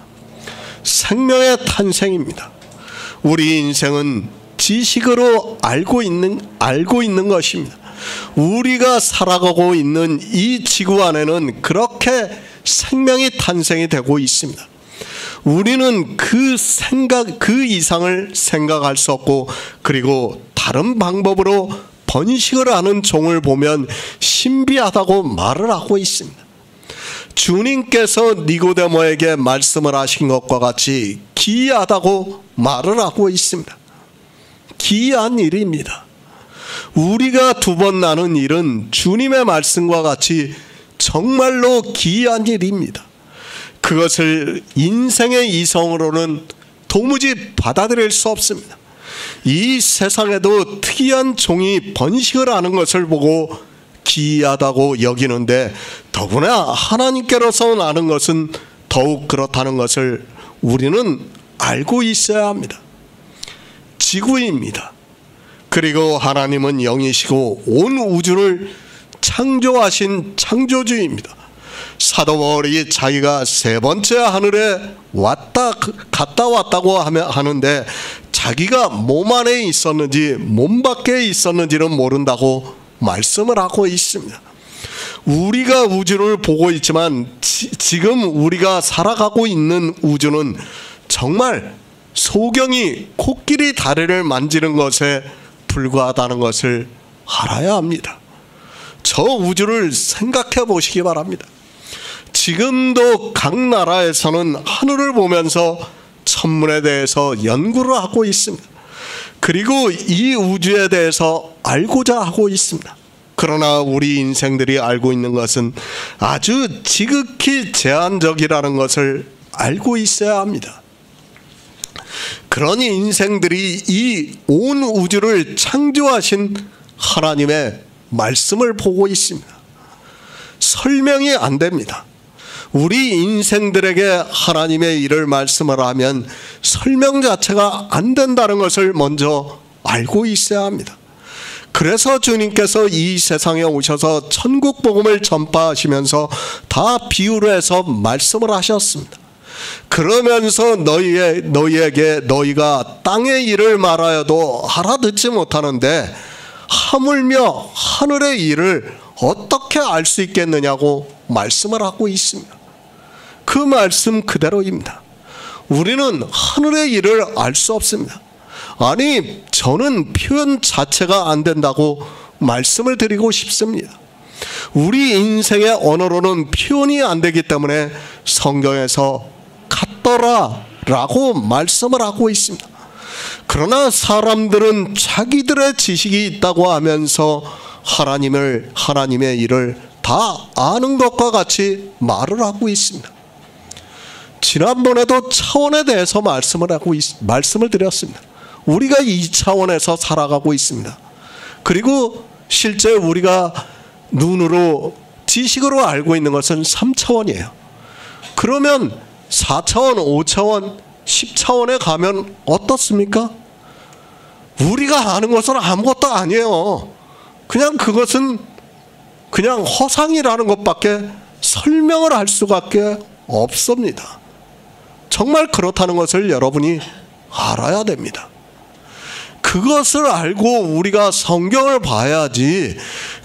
생명의 탄생입니다. 우리 인생은 지식으로 알고 있는 것입니다. 우리가 살아가고 있는 이 지구 안에는 그렇게 생명이 탄생이 되고 있습니다. 우리는 그 이상을 생각할 수 없고, 그리고 다른 방법으로 번식을 하는 종을 보면 신비하다고 말을 하고 있습니다. 주님께서 니고데모에게 말씀을 하신 것과 같이 기이하다고 말을 하고 있습니다. 기이한 일입니다. 우리가 두 번 나눈 일은 주님의 말씀과 같이 정말로 기이한 일입니다. 그것을 인생의 이성으로는 도무지 받아들일 수 없습니다. 이 세상에도 특이한 종이 번식을 하는 것을 보고 기이하다고 여기는데, 더구나 하나님께로서 나는 것은 더욱 그렇다는 것을 우리는 알고 있어야 합니다. 지구입니다. 그리고 하나님은 영이시고 온 우주를 창조하신 창조주입니다. 사도 바울이 자기가 세 번째 하늘에 갔다 왔다고 하는데, 자기가 몸 안에 있었는지 몸 밖에 있었는지는 모른다고 말씀을 하고 있습니다. 우리가 우주를 보고 있지만 지금 우리가 살아가고 있는 우주는 정말 소경이 코끼리 다리를 만지는 것에 불과하다는 것을 알아야 합니다. 저 우주를 생각해 보시기 바랍니다. 지금도 각 나라에서는 하늘을 보면서 천문에 대해서 연구를 하고 있습니다. 그리고 이 우주에 대해서 알고자 하고 있습니다. 그러나 우리 인생들이 알고 있는 것은 아주 지극히 제한적이라는 것을 알고 있어야 합니다. 그러니 인생들이 이 온 우주를 창조하신 하나님의 말씀을 보고 있습니다. 설명이 안 됩니다. 우리 인생들에게 하나님의 일을 말씀을 하면 설명 자체가 안 된다는 것을 먼저 알고 있어야 합니다. 그래서 주님께서 이 세상에 오셔서 천국 복음을 전파하시면서 다 비유로 해서 말씀을 하셨습니다. 그러면서 너희에게 너희가 땅의 일을 말하여도 알아듣지 못하는데 하물며 하늘의 일을 어떻게 알 수 있겠느냐고 말씀을 하고 있습니다. 그 말씀 그대로입니다. 우리는 하늘의 일을 알 수 없습니다. 아니, 저는 표현 자체가 안 된다고 말씀을 드리고 싶습니다. 우리 인생의 언어로는 표현이 안 되기 때문에 성경에서 같더라라고 말씀을 하고 있습니다. 그러나 사람들은 자기들의 지식이 있다고 하면서 하나님의 일을 다 아는 것과 같이 말을 하고 있습니다. 지난번에도 차원에 대해서 말씀을 드렸습니다. 우리가 이 차원에서 살아가고 있습니다. 그리고 실제 우리가 눈으로 지식으로 알고 있는 것은 3차원이에요. 그러면 4차원, 5차원, 10차원에 가면 어떻습니까? 우리가 아는 것은 아무것도 아니에요. 그냥 그것은 그냥 허상이라는 것밖에 설명을 할 수밖에 없습니다. 정말 그렇다는 것을 여러분이 알아야 됩니다. 그것을 알고 우리가 성경을 봐야지,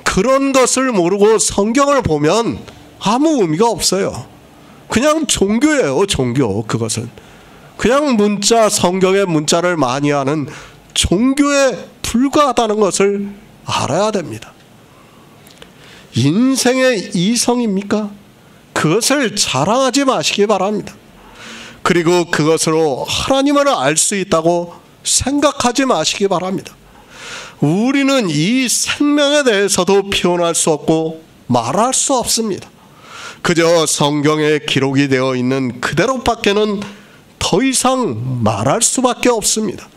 그런 것을 모르고 성경을 보면 아무 의미가 없어요. 그냥 종교예요, 종교. 그것은 그냥 성경의 문자를 많이 하는 종교에 불과하다는 것을 알아야 됩니다. 인생의 이성입니까? 그것을 자랑하지 마시기 바랍니다. 그리고 그것으로 하나님을 알 수 있다고 생각하지 마시기 바랍니다. 우리는 이 생명에 대해서도 표현할 수 없고 말할 수 없습니다. 그저 성경에 기록이 되어 있는 그대로밖에는 더 이상 말할 수밖에 없습니다.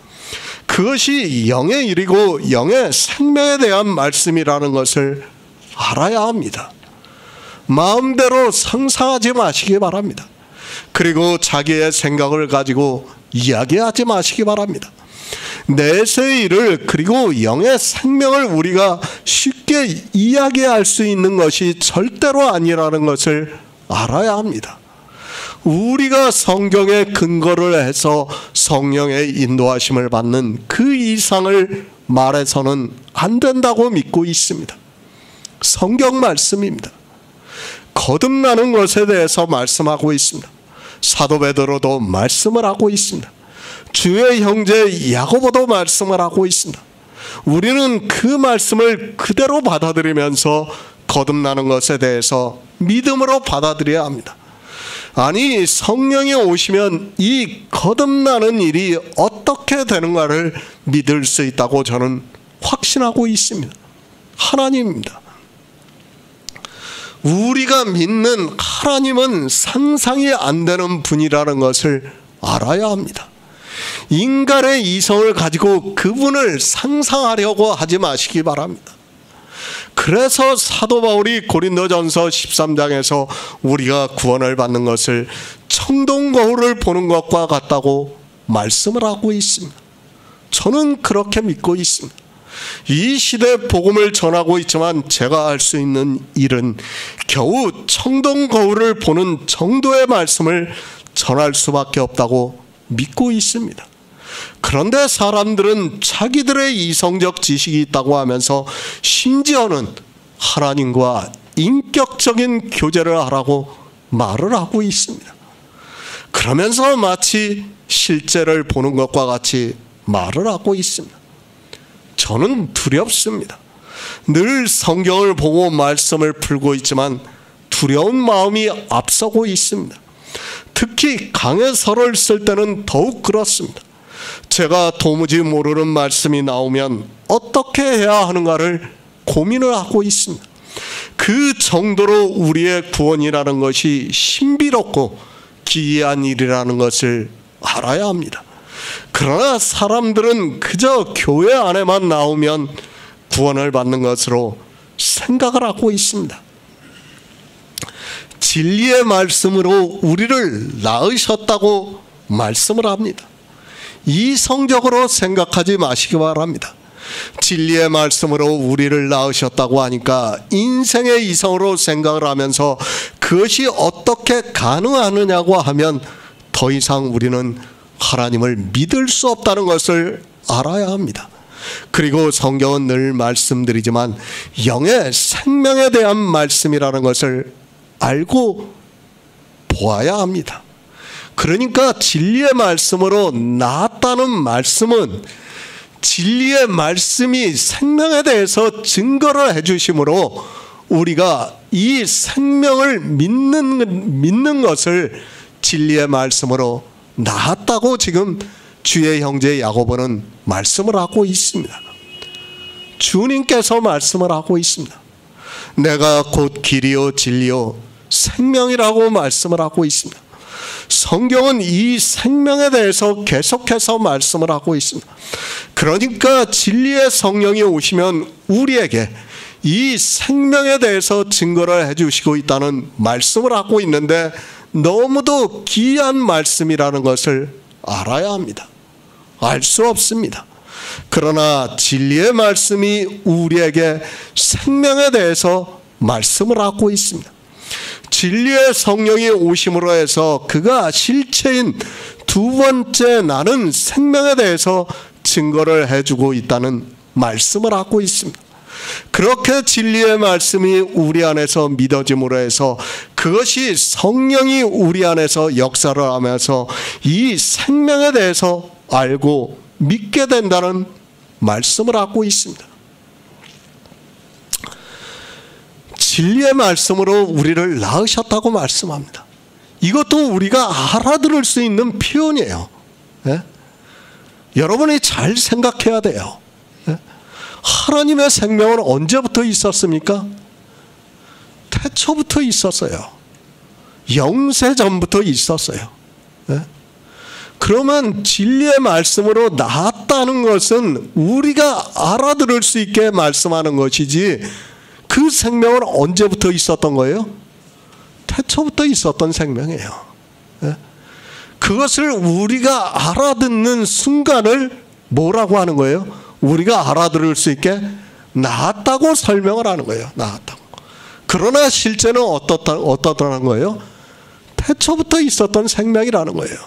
그것이 영의 일이고 영의 생명에 대한 말씀이라는 것을 알아야 합니다. 마음대로 상상하지 마시기 바랍니다. 그리고 자기의 생각을 가지고 이야기하지 마시기 바랍니다. 내세의 일을, 그리고 영의 생명을 우리가 쉽게 이야기할 수 있는 것이 절대로 아니라는 것을 알아야 합니다. 우리가 성경에 근거를 해서 성령의 인도하심을 받는 그 이상을 말해서는 안 된다고 믿고 있습니다. 성경 말씀입니다. 거듭나는 것에 대해서 말씀하고 있습니다. 사도 베드로도 말씀을 하고 있습니다. 주의 형제 야고보도 말씀을 하고 있습니다. 우리는 그 말씀을 그대로 받아들이면서 거듭나는 것에 대해서 믿음으로 받아들여야 합니다. 아니, 성령이 오시면 이 거듭나는 일이 어떻게 되는가를 믿을 수 있다고 저는 확신하고 있습니다. 하나님입니다. 우리가 믿는 하나님은 상상이 안 되는 분이라는 것을 알아야 합니다. 인간의 이성을 가지고 그분을 상상하려고 하지 마시기 바랍니다. 그래서 사도 바울이 고린도전서 13장에서 우리가 구원을 받는 것을 청동 거울을 보는 것과 같다고 말씀을 하고 있습니다. 저는 그렇게 믿고 있습니다. 이 시대 복음을 전하고 있지만 제가 할 수 있는 일은 겨우 청동 거울을 보는 정도의 말씀을 전할 수밖에 없다고 믿고 있습니다. 그런데 사람들은 자기들의 이성적 지식이 있다고 하면서 심지어는 하나님과 인격적인 교제를 하라고 말을 하고 있습니다. 그러면서 마치 실제를 보는 것과 같이 말을 하고 있습니다. 저는 두렵습니다. 늘 성경을 보고 말씀을 풀고 있지만 두려운 마음이 앞서고 있습니다. 특히 강해서를 쓸 때는 더욱 그렇습니다. 제가 도무지 모르는 말씀이 나오면 어떻게 해야 하는가를 고민을 하고 있습니다. 그 정도로 우리의 구원이라는 것이 신비롭고 기이한 일이라는 것을 알아야 합니다. 그러나 사람들은 그저 교회 안에만 나오면 구원을 받는 것으로 생각을 하고 있습니다. 진리의 말씀으로 우리를 낳으셨다고 말씀을 합니다. 이성적으로 생각하지 마시기 바랍니다. 진리의 말씀으로 우리를 낳으셨다고 하니까 인생의 이성으로 생각을 하면서 그것이 어떻게 가능하느냐고 하면 더 이상 우리는 하나님을 믿을 수 없다는 것을 알아야 합니다. 그리고 성경은 늘 말씀드리지만 영의 생명에 대한 말씀이라는 것을 알고 보아야 합니다. 그러니까 진리의 말씀으로 낳았다는 말씀은 진리의 말씀이 생명에 대해서 증거를 해주심으로 우리가 이 생명을 믿는 것을 진리의 말씀으로 낳았다고 지금 주의 형제 야고보는 말씀을 하고 있습니다. 주님께서 말씀을 하고 있습니다. 내가 곧 길이요 진리요 생명이라고 말씀을 하고 있습니다. 성경은 이 생명에 대해서 계속해서 말씀을 하고 있습니다. 그러니까 진리의 성령이 오시면 우리에게 이 생명에 대해서 증거를 해주시고 있다는 말씀을 하고 있는데 너무도 귀한 말씀이라는 것을 알아야 합니다. 알 수 없습니다. 그러나 진리의 말씀이 우리에게 생명에 대해서 말씀을 하고 있습니다. 진리의 성령이 오심으로 해서 그가 실체인 두 번째 나는 생명에 대해서 증거를 해주고 있다는 말씀을 하고 있습니다. 그렇게 진리의 말씀이 우리 안에서 믿어짐으로 해서 그것이 성령이 우리 안에서 역사를 하면서 이 생명에 대해서 알고 믿게 된다는 말씀을 하고 있습니다. 진리의 말씀으로 우리를 낳으셨다고 말씀합니다. 이것도 우리가 알아들을 수 있는 표현이에요. 예? 여러분이 잘 생각해야 돼요. 예? 하나님의 생명은 언제부터 있었습니까? 태초부터 있었어요. 영세 전부터 있었어요. 예? 그러면 진리의 말씀으로 낳았다는 것은 우리가 알아들을 수 있게 말씀하는 것이지 그 생명은 언제부터 있었던 거예요? 태초부터 있었던 생명이에요. 예? 그것을 우리가 알아듣는 순간을 뭐라고 하는 거예요? 우리가 알아들을 수 있게 낳았다고 설명을 하는 거예요. 낳았다고. 그러나 실제는 어떻다는 거예요? 태초부터 있었던 생명이라는 거예요.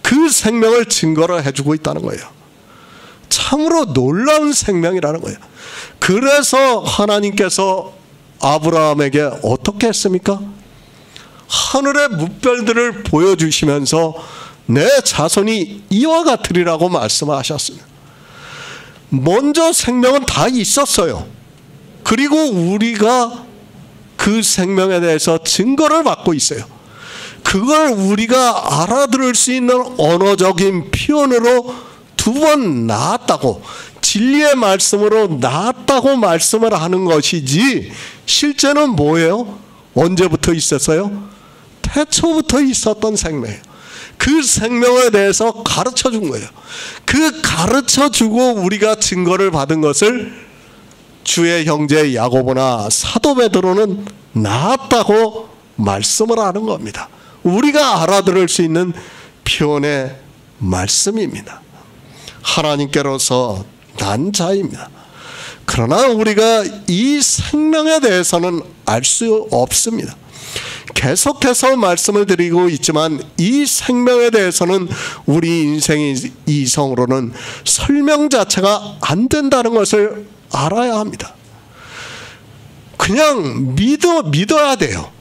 그 생명을 증거를 해주고 있다는 거예요. 참으로 놀라운 생명이라는 거예요. 그래서 하나님께서 아브라함에게 어떻게 했습니까? 하늘의 무별들을 보여주시면서 내 자손이 이와 같으리라고 말씀하셨습니다. 먼저 생명은 다 있었어요. 그리고 우리가 그 생명에 대해서 증거를 받고 있어요. 그걸 우리가 알아들을 수 있는 언어적인 표현으로 두 번 낳았다고, 진리의 말씀으로 낳았다고 말씀을 하는 것이지, 실제는 뭐예요? 언제부터 있었어요? 태초부터 있었던 생명이에요. 그 생명에 대해서 가르쳐 준 거예요. 그 가르쳐 주고 우리가 증거를 받은 것을 주의 형제 야고보나 사도 베드로는 낳았다고 말씀을 하는 겁니다. 우리가 알아들을 수 있는 표현의 말씀입니다. 하나님께로서 난 자입니다. 그러나 우리가 이 생명에 대해서는 알 수 없습니다. 계속해서 말씀을 드리고 있지만 이 생명에 대해서는 우리 인생의 이성으로는 설명 자체가 안 된다는 것을 알아야 합니다. 그냥 믿어야 돼요.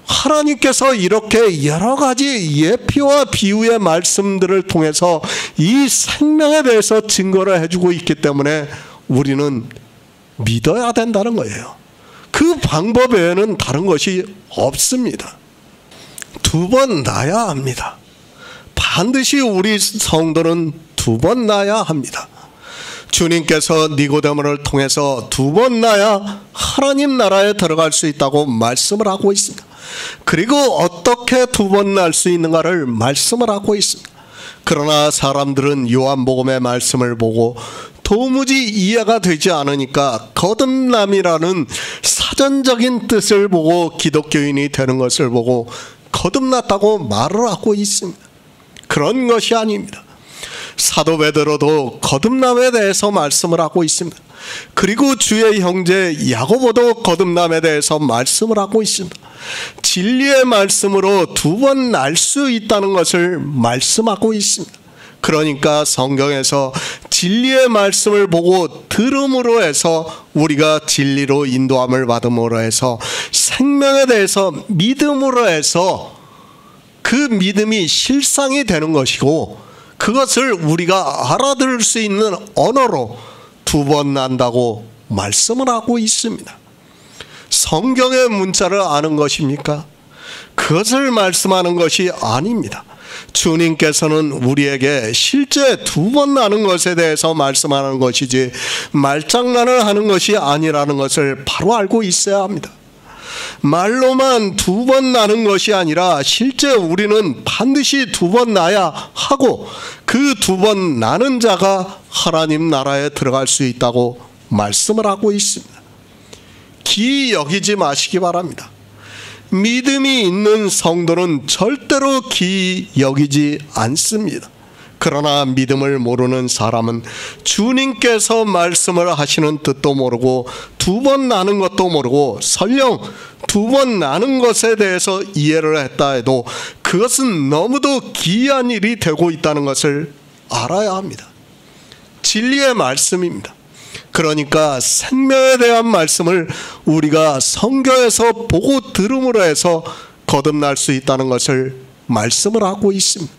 하나님께서 이렇게 여러 가지 예표와 비유의 말씀들을 통해서 이 생명에 대해서 증거를 해주고 있기 때문에 우리는 믿어야 된다는 거예요. 그 방법 외에는 다른 것이 없습니다. 두 번 낳아야 합니다. 반드시 우리 성도는 두 번 낳아야 합니다. 주님께서 니고데모를 통해서 두 번 낳아야 하나님 나라에 들어갈 수 있다고 말씀을 하고 있습니다. 그리고 어떻게 두 번 낳을 수 있는가를 말씀을 하고 있습니다. 그러나 사람들은 요한복음의 말씀을 보고 도무지 이해가 되지 않으니까 거듭남이라는 사전적인 뜻을 보고 기독교인이 되는 것을 보고 거듭났다고 말을 하고 있습니다. 그런 것이 아닙니다. 사도 베드로도 거듭남에 대해서 말씀을 하고 있습니다. 그리고 주의 형제 야고보도 거듭남에 대해서 말씀을 하고 있습니다. 진리의 말씀으로 두 번 날 수 있다는 것을 말씀하고 있습니다. 그러니까 성경에서 진리의 말씀을 보고 들음으로 해서 우리가 진리로 인도함을 받음으로 해서 생명에 대해서 믿음으로 해서 그 믿음이 실상이 되는 것이고, 그것을 우리가 알아들을 수 있는 언어로 두 번 난다고 말씀을 하고 있습니다. 성경의 문자를 아는 것입니까? 그것을 말씀하는 것이 아닙니다. 주님께서는 우리에게 실제 두 번 나는 것에 대해서 말씀하는 것이지 말장난을 하는 것이 아니라는 것을 바로 알고 있어야 합니다. 말로만 두 번 나는 것이 아니라 실제 우리는 반드시 두 번 나야 하고, 그 두 번 나는 자가 하나님 나라에 들어갈 수 있다고 말씀을 하고 있습니다. 기이 여기지 마시기 바랍니다. 믿음이 있는 성도는 절대로 기이 여기지 않습니다. 그러나 믿음을 모르는 사람은 주님께서 말씀을 하시는 뜻도 모르고 두 번 나는 것도 모르고 설령 두 번 나는 것에 대해서 이해를 했다 해도 그것은 너무도 기이한 일이 되고 있다는 것을 알아야 합니다. 진리의 말씀입니다. 그러니까 생명에 대한 말씀을 우리가 성경에서 보고 들음으로 해서 거듭날 수 있다는 것을 말씀을 하고 있습니다.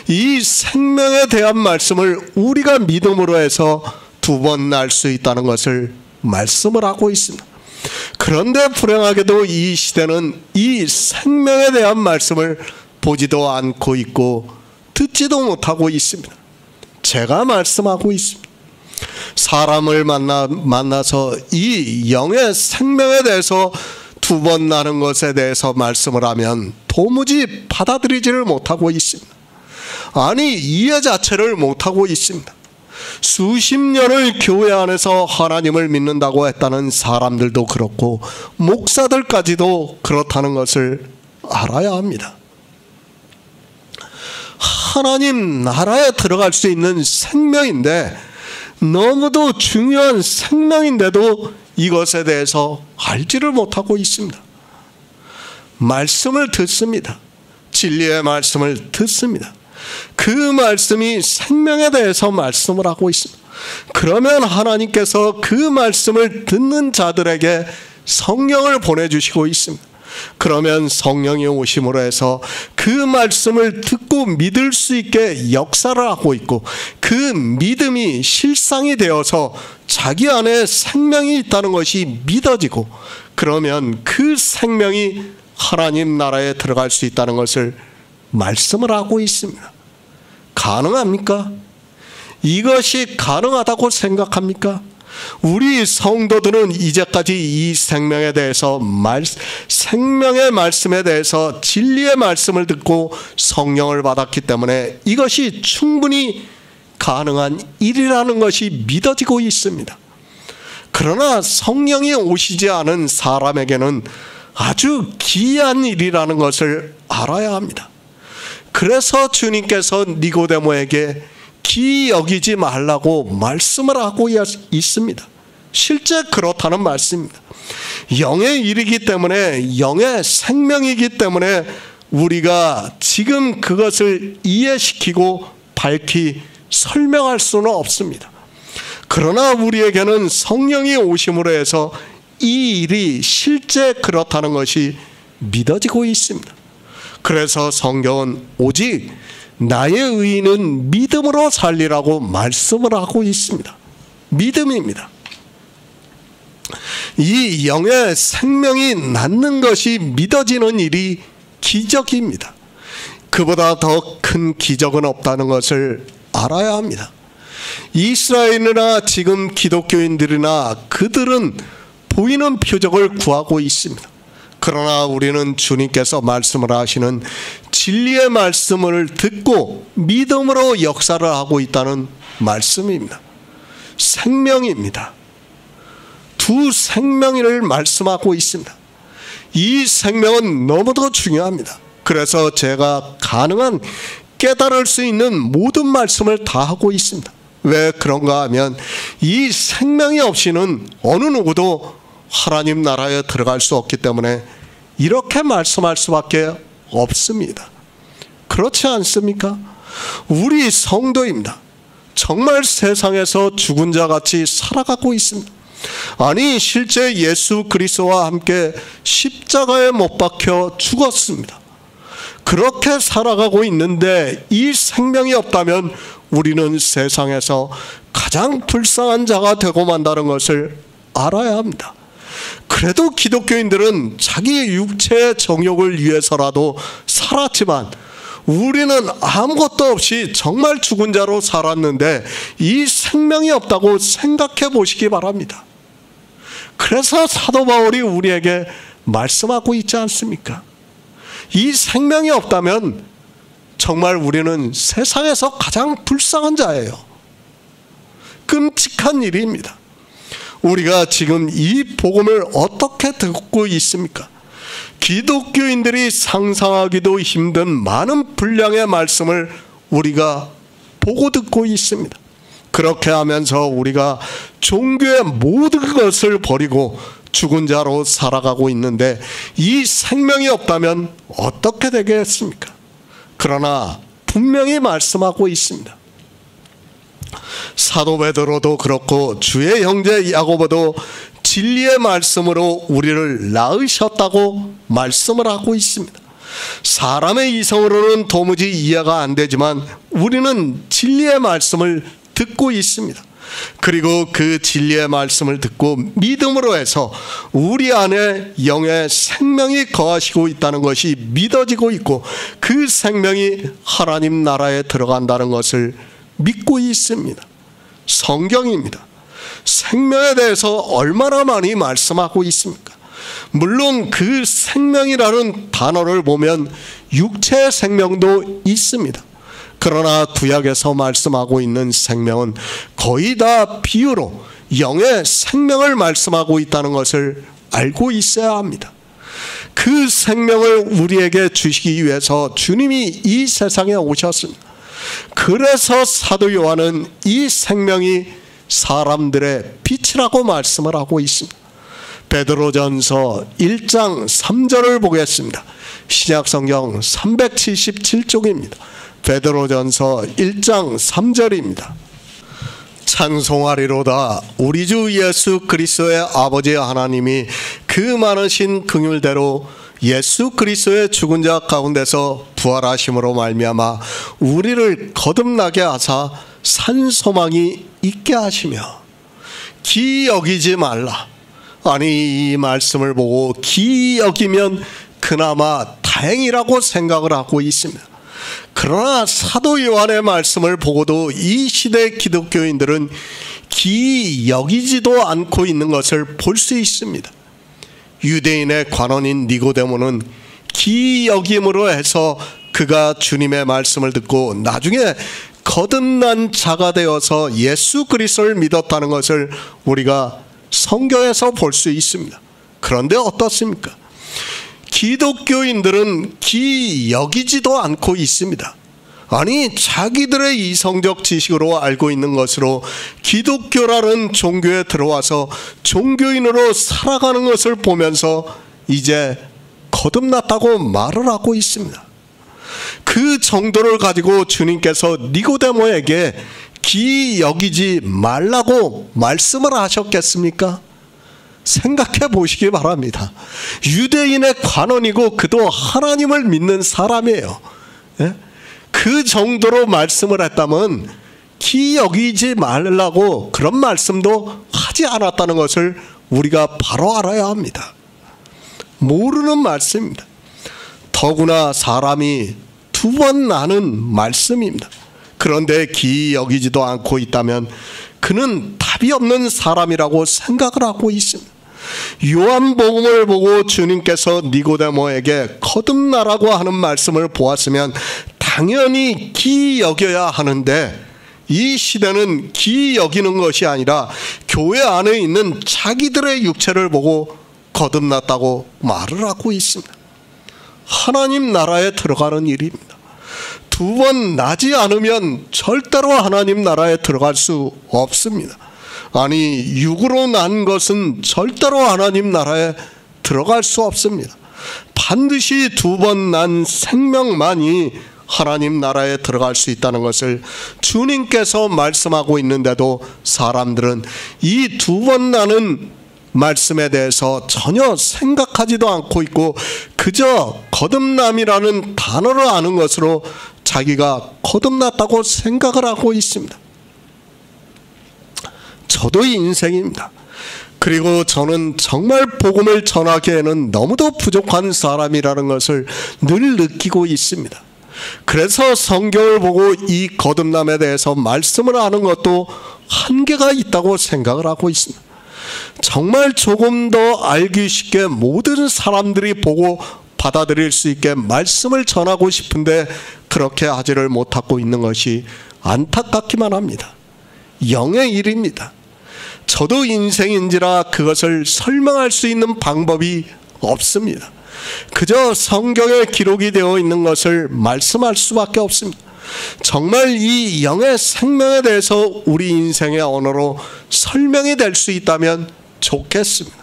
이 생명에 대한 말씀을 우리가 믿음으로 해서 두 번 날 수 있다는 것을 말씀을 하고 있습니다. 그런데 불행하게도 이 시대는 이 생명에 대한 말씀을 보지도 않고 있고 듣지도 못하고 있습니다. 제가 말씀하고 있습니다. 사람을 만나서 이 영의 생명에 대해서 두 번 나는 것에 대해서 말씀을 하면 도무지 받아들이지를 못하고 있습니다. 아니, 이해 자체를 못하고 있습니다. 수십 년을 교회 안에서 하나님을 믿는다고 했다는 사람들도 그렇고 목사들까지도 그렇다는 것을 알아야 합니다. 하나님 나라에 들어갈 수 있는 생명인데, 너무도 중요한 생명인데도 이것에 대해서 알지를 못하고 있습니다. 말씀을 듣습니다. 진리의 말씀을 듣습니다. 그 말씀이 생명에 대해서 말씀을 하고 있습니다. 그러면 하나님께서 그 말씀을 듣는 자들에게 성령을 보내주시고 있습니다. 그러면 성령이 오심으로 해서 그 말씀을 듣고 믿을 수 있게 역사를 하고 있고, 그 믿음이 실상이 되어서 자기 안에 생명이 있다는 것이 믿어지고, 그러면 그 생명이 하나님 나라에 들어갈 수 있다는 것을 말씀을 하고 있습니다. 가능합니까? 이것이 가능하다고 생각합니까? 우리 성도들은 이제까지 이 생명에 대해서 생명의 말씀에 대해서 진리의 말씀을 듣고 성령을 받았기 때문에 이것이 충분히 가능한 일이라는 것이 믿어지고 있습니다. 그러나 성령이 오시지 않은 사람에게는 아주 기이한 일이라는 것을 알아야 합니다. 그래서 주님께서 니고데모에게 기이 여기지 말라고 말씀을 하고 있습니다. 실제 그렇다는 말씀입니다. 영의 일이기 때문에, 영의 생명이기 때문에 우리가 지금 그것을 이해시키고 밝히 설명할 수는 없습니다. 그러나 우리에게는 성령이 오심으로 해서 이 일이 실제 그렇다는 것이 믿어지고 있습니다. 그래서 성경은 오직 나의 의인은 믿음으로 살리라고 말씀을 하고 있습니다. 믿음입니다. 이 영의 생명이 낳는 것이 믿어지는 일이 기적입니다. 그보다 더 큰 기적은 없다는 것을 알아야 합니다. 이스라엘이나 지금 기독교인들이나 그들은 보이는 표적을 구하고 있습니다. 그러나 우리는 주님께서 말씀을 하시는 진리의 말씀을 듣고 믿음으로 역사를 하고 있다는 말씀입니다. 생명입니다. 두 생명을 말씀하고 있습니다. 이 생명은 너무도 중요합니다. 그래서 제가 가능한 깨달을 수 있는 모든 말씀을 다 하고 있습니다. 왜 그런가 하면 이 생명이 없이는 어느 누구도 하나님 나라에 들어갈 수 없기 때문에 이렇게 말씀할 수밖에 없습니다. 그렇지 않습니까? 우리 성도입니다. 정말 세상에서 죽은 자 같이 살아가고 있습니다. 아니, 실제 예수 그리스도와 함께 십자가에 못 박혀 죽었습니다. 그렇게 살아가고 있는데 이 생명이 없다면 우리는 세상에서 가장 불쌍한 자가 되고 만다는 것을 알아야 합니다. 그래도 기독교인들은 자기 육체의 정욕을 위해서라도 살았지만 우리는 아무것도 없이 정말 죽은 자로 살았는데 이 생명이 없다고 생각해 보시기 바랍니다. 그래서 사도 바울이 우리에게 말씀하고 있지 않습니까? 이 생명이 없다면 정말 우리는 세상에서 가장 불쌍한 자예요. 끔찍한 일입니다. 우리가 지금 이 복음을 어떻게 듣고 있습니까? 기독교인들이 상상하기도 힘든 많은 분량의 말씀을 우리가 보고 듣고 있습니다. 그렇게 하면서 우리가 종교의 모든 것을 버리고 죽은 자로 살아가고 있는데 이 생명이 없다면 어떻게 되겠습니까? 그러나 분명히 말씀하고 있습니다. 사도 베드로도 그렇고 주의 형제 야고보도 진리의 말씀으로 우리를 낳으셨다고 말씀을 하고 있습니다. 사람의 이성으로는 도무지 이해가 안 되지만 우리는 진리의 말씀을 듣고 있습니다. 그리고 그 진리의 말씀을 듣고 믿음으로 해서 우리 안에 영의 생명이 거하시고 있다는 것이 믿어지고 있고 그 생명이 하나님 나라에 들어간다는 것을 믿고 있습니다. 성경입니다. 생명에 대해서 얼마나 많이 말씀하고 있습니까? 물론 그 생명이라는 단어를 보면 육체의 생명도 있습니다. 그러나 구약에서 말씀하고 있는 생명은 거의 다 비유로 영의 생명을 말씀하고 있다는 것을 알고 있어야 합니다. 그 생명을 우리에게 주시기 위해서 주님이 이 세상에 오셨습니다. 그래서 사도 요한은 이 생명이 사람들의 빛이라고 말씀을 하고 있습니다. 베드로전서 1장 3절을 보겠습니다. 신약성경 377쪽입니다. 베드로전서 1장 3절입니다. 찬송하리로다. 우리 주 예수 그리스도의 아버지 하나님이 그 많으신 긍휼대로 예수 그리스도의 죽은 자 가운데서 부활하심으로 말미암아 우리를 거듭나게 하사 산 소망이 있게 하시며 기이 여기지 말라. 아니, 이 말씀을 보고 기이 여기면 그나마 다행이라고 생각을 하고 있습니다. 그러나 사도 요한의 말씀을 보고도 이 시대 기독교인들은 기이 여기지도 않고 있는 것을 볼 수 있습니다. 유대인의 관원인 니고데모는 기이 여김으로 해서 그가 주님의 말씀을 듣고 나중에 거듭난 자가 되어서 예수 그리스도를 믿었다는 것을 우리가 성경에서 볼 수 있습니다. 그런데 어떻습니까? 기독교인들은 기이 여기지도 않고 있습니다. 아니, 자기들의 이성적 지식으로 알고 있는 것으로 기독교라는 종교에 들어와서 종교인으로 살아가는 것을 보면서 이제 거듭났다고 말을 하고 있습니다. 그 정도를 가지고 주님께서 니고데모에게 기이 여기지 말라고 말씀을 하셨겠습니까? 생각해 보시기 바랍니다. 유대인의 관원이고 그도 하나님을 믿는 사람이에요. 예? 그 정도로 말씀을 했다면 기이 여기지 말라고 그런 말씀도 하지 않았다는 것을 우리가 바로 알아야 합니다. 모르는 말씀입니다. 더구나 사람이 두 번 나는 말씀입니다. 그런데 기이 여기지도 않고 있다면 그는 답이 없는 사람이라고 생각을 하고 있습니다. 요한복음을 보고 주님께서 니고데모에게 거듭나라고 하는 말씀을 보았으면 당연히 기이 여겨야 하는데, 이 시대는 기이 여기는 것이 아니라 교회 안에 있는 자기들의 육체를 보고 거듭났다고 말을 하고 있습니다. 하나님 나라에 들어가는 일입니다. 두 번 나지 않으면 절대로 하나님 나라에 들어갈 수 없습니다. 아니, 육으로 난 것은 절대로 하나님 나라에 들어갈 수 없습니다. 반드시 두 번 난 생명만이 하나님 나라에 들어갈 수 있다는 것을 주님께서 말씀하고 있는데도 사람들은 이 두 번 나는 말씀에 대해서 전혀 생각하지도 않고 있고 그저 거듭남이라는 단어를 아는 것으로 자기가 거듭났다고 생각을 하고 있습니다. 저도 인생입니다. 그리고 저는 정말 복음을 전하기에는 너무도 부족한 사람이라는 것을 늘 느끼고 있습니다. 그래서 성경을 보고 이 거듭남에 대해서 말씀을 하는 것도 한계가 있다고 생각을 하고 있습니다. 정말 조금 더 알기 쉽게 모든 사람들이 보고 받아들일 수 있게 말씀을 전하고 싶은데 그렇게 하지를 못하고 있는 것이 안타깝기만 합니다. 영의 일입니다. 저도 인생인지라 그것을 설명할 수 있는 방법이 없습니다. 그저 성경에 기록이 되어 있는 것을 말씀할 수밖에 없습니다. 정말 이 영의 생명에 대해서 우리 인생의 언어로 설명이 될 수 있다면 좋겠습니다.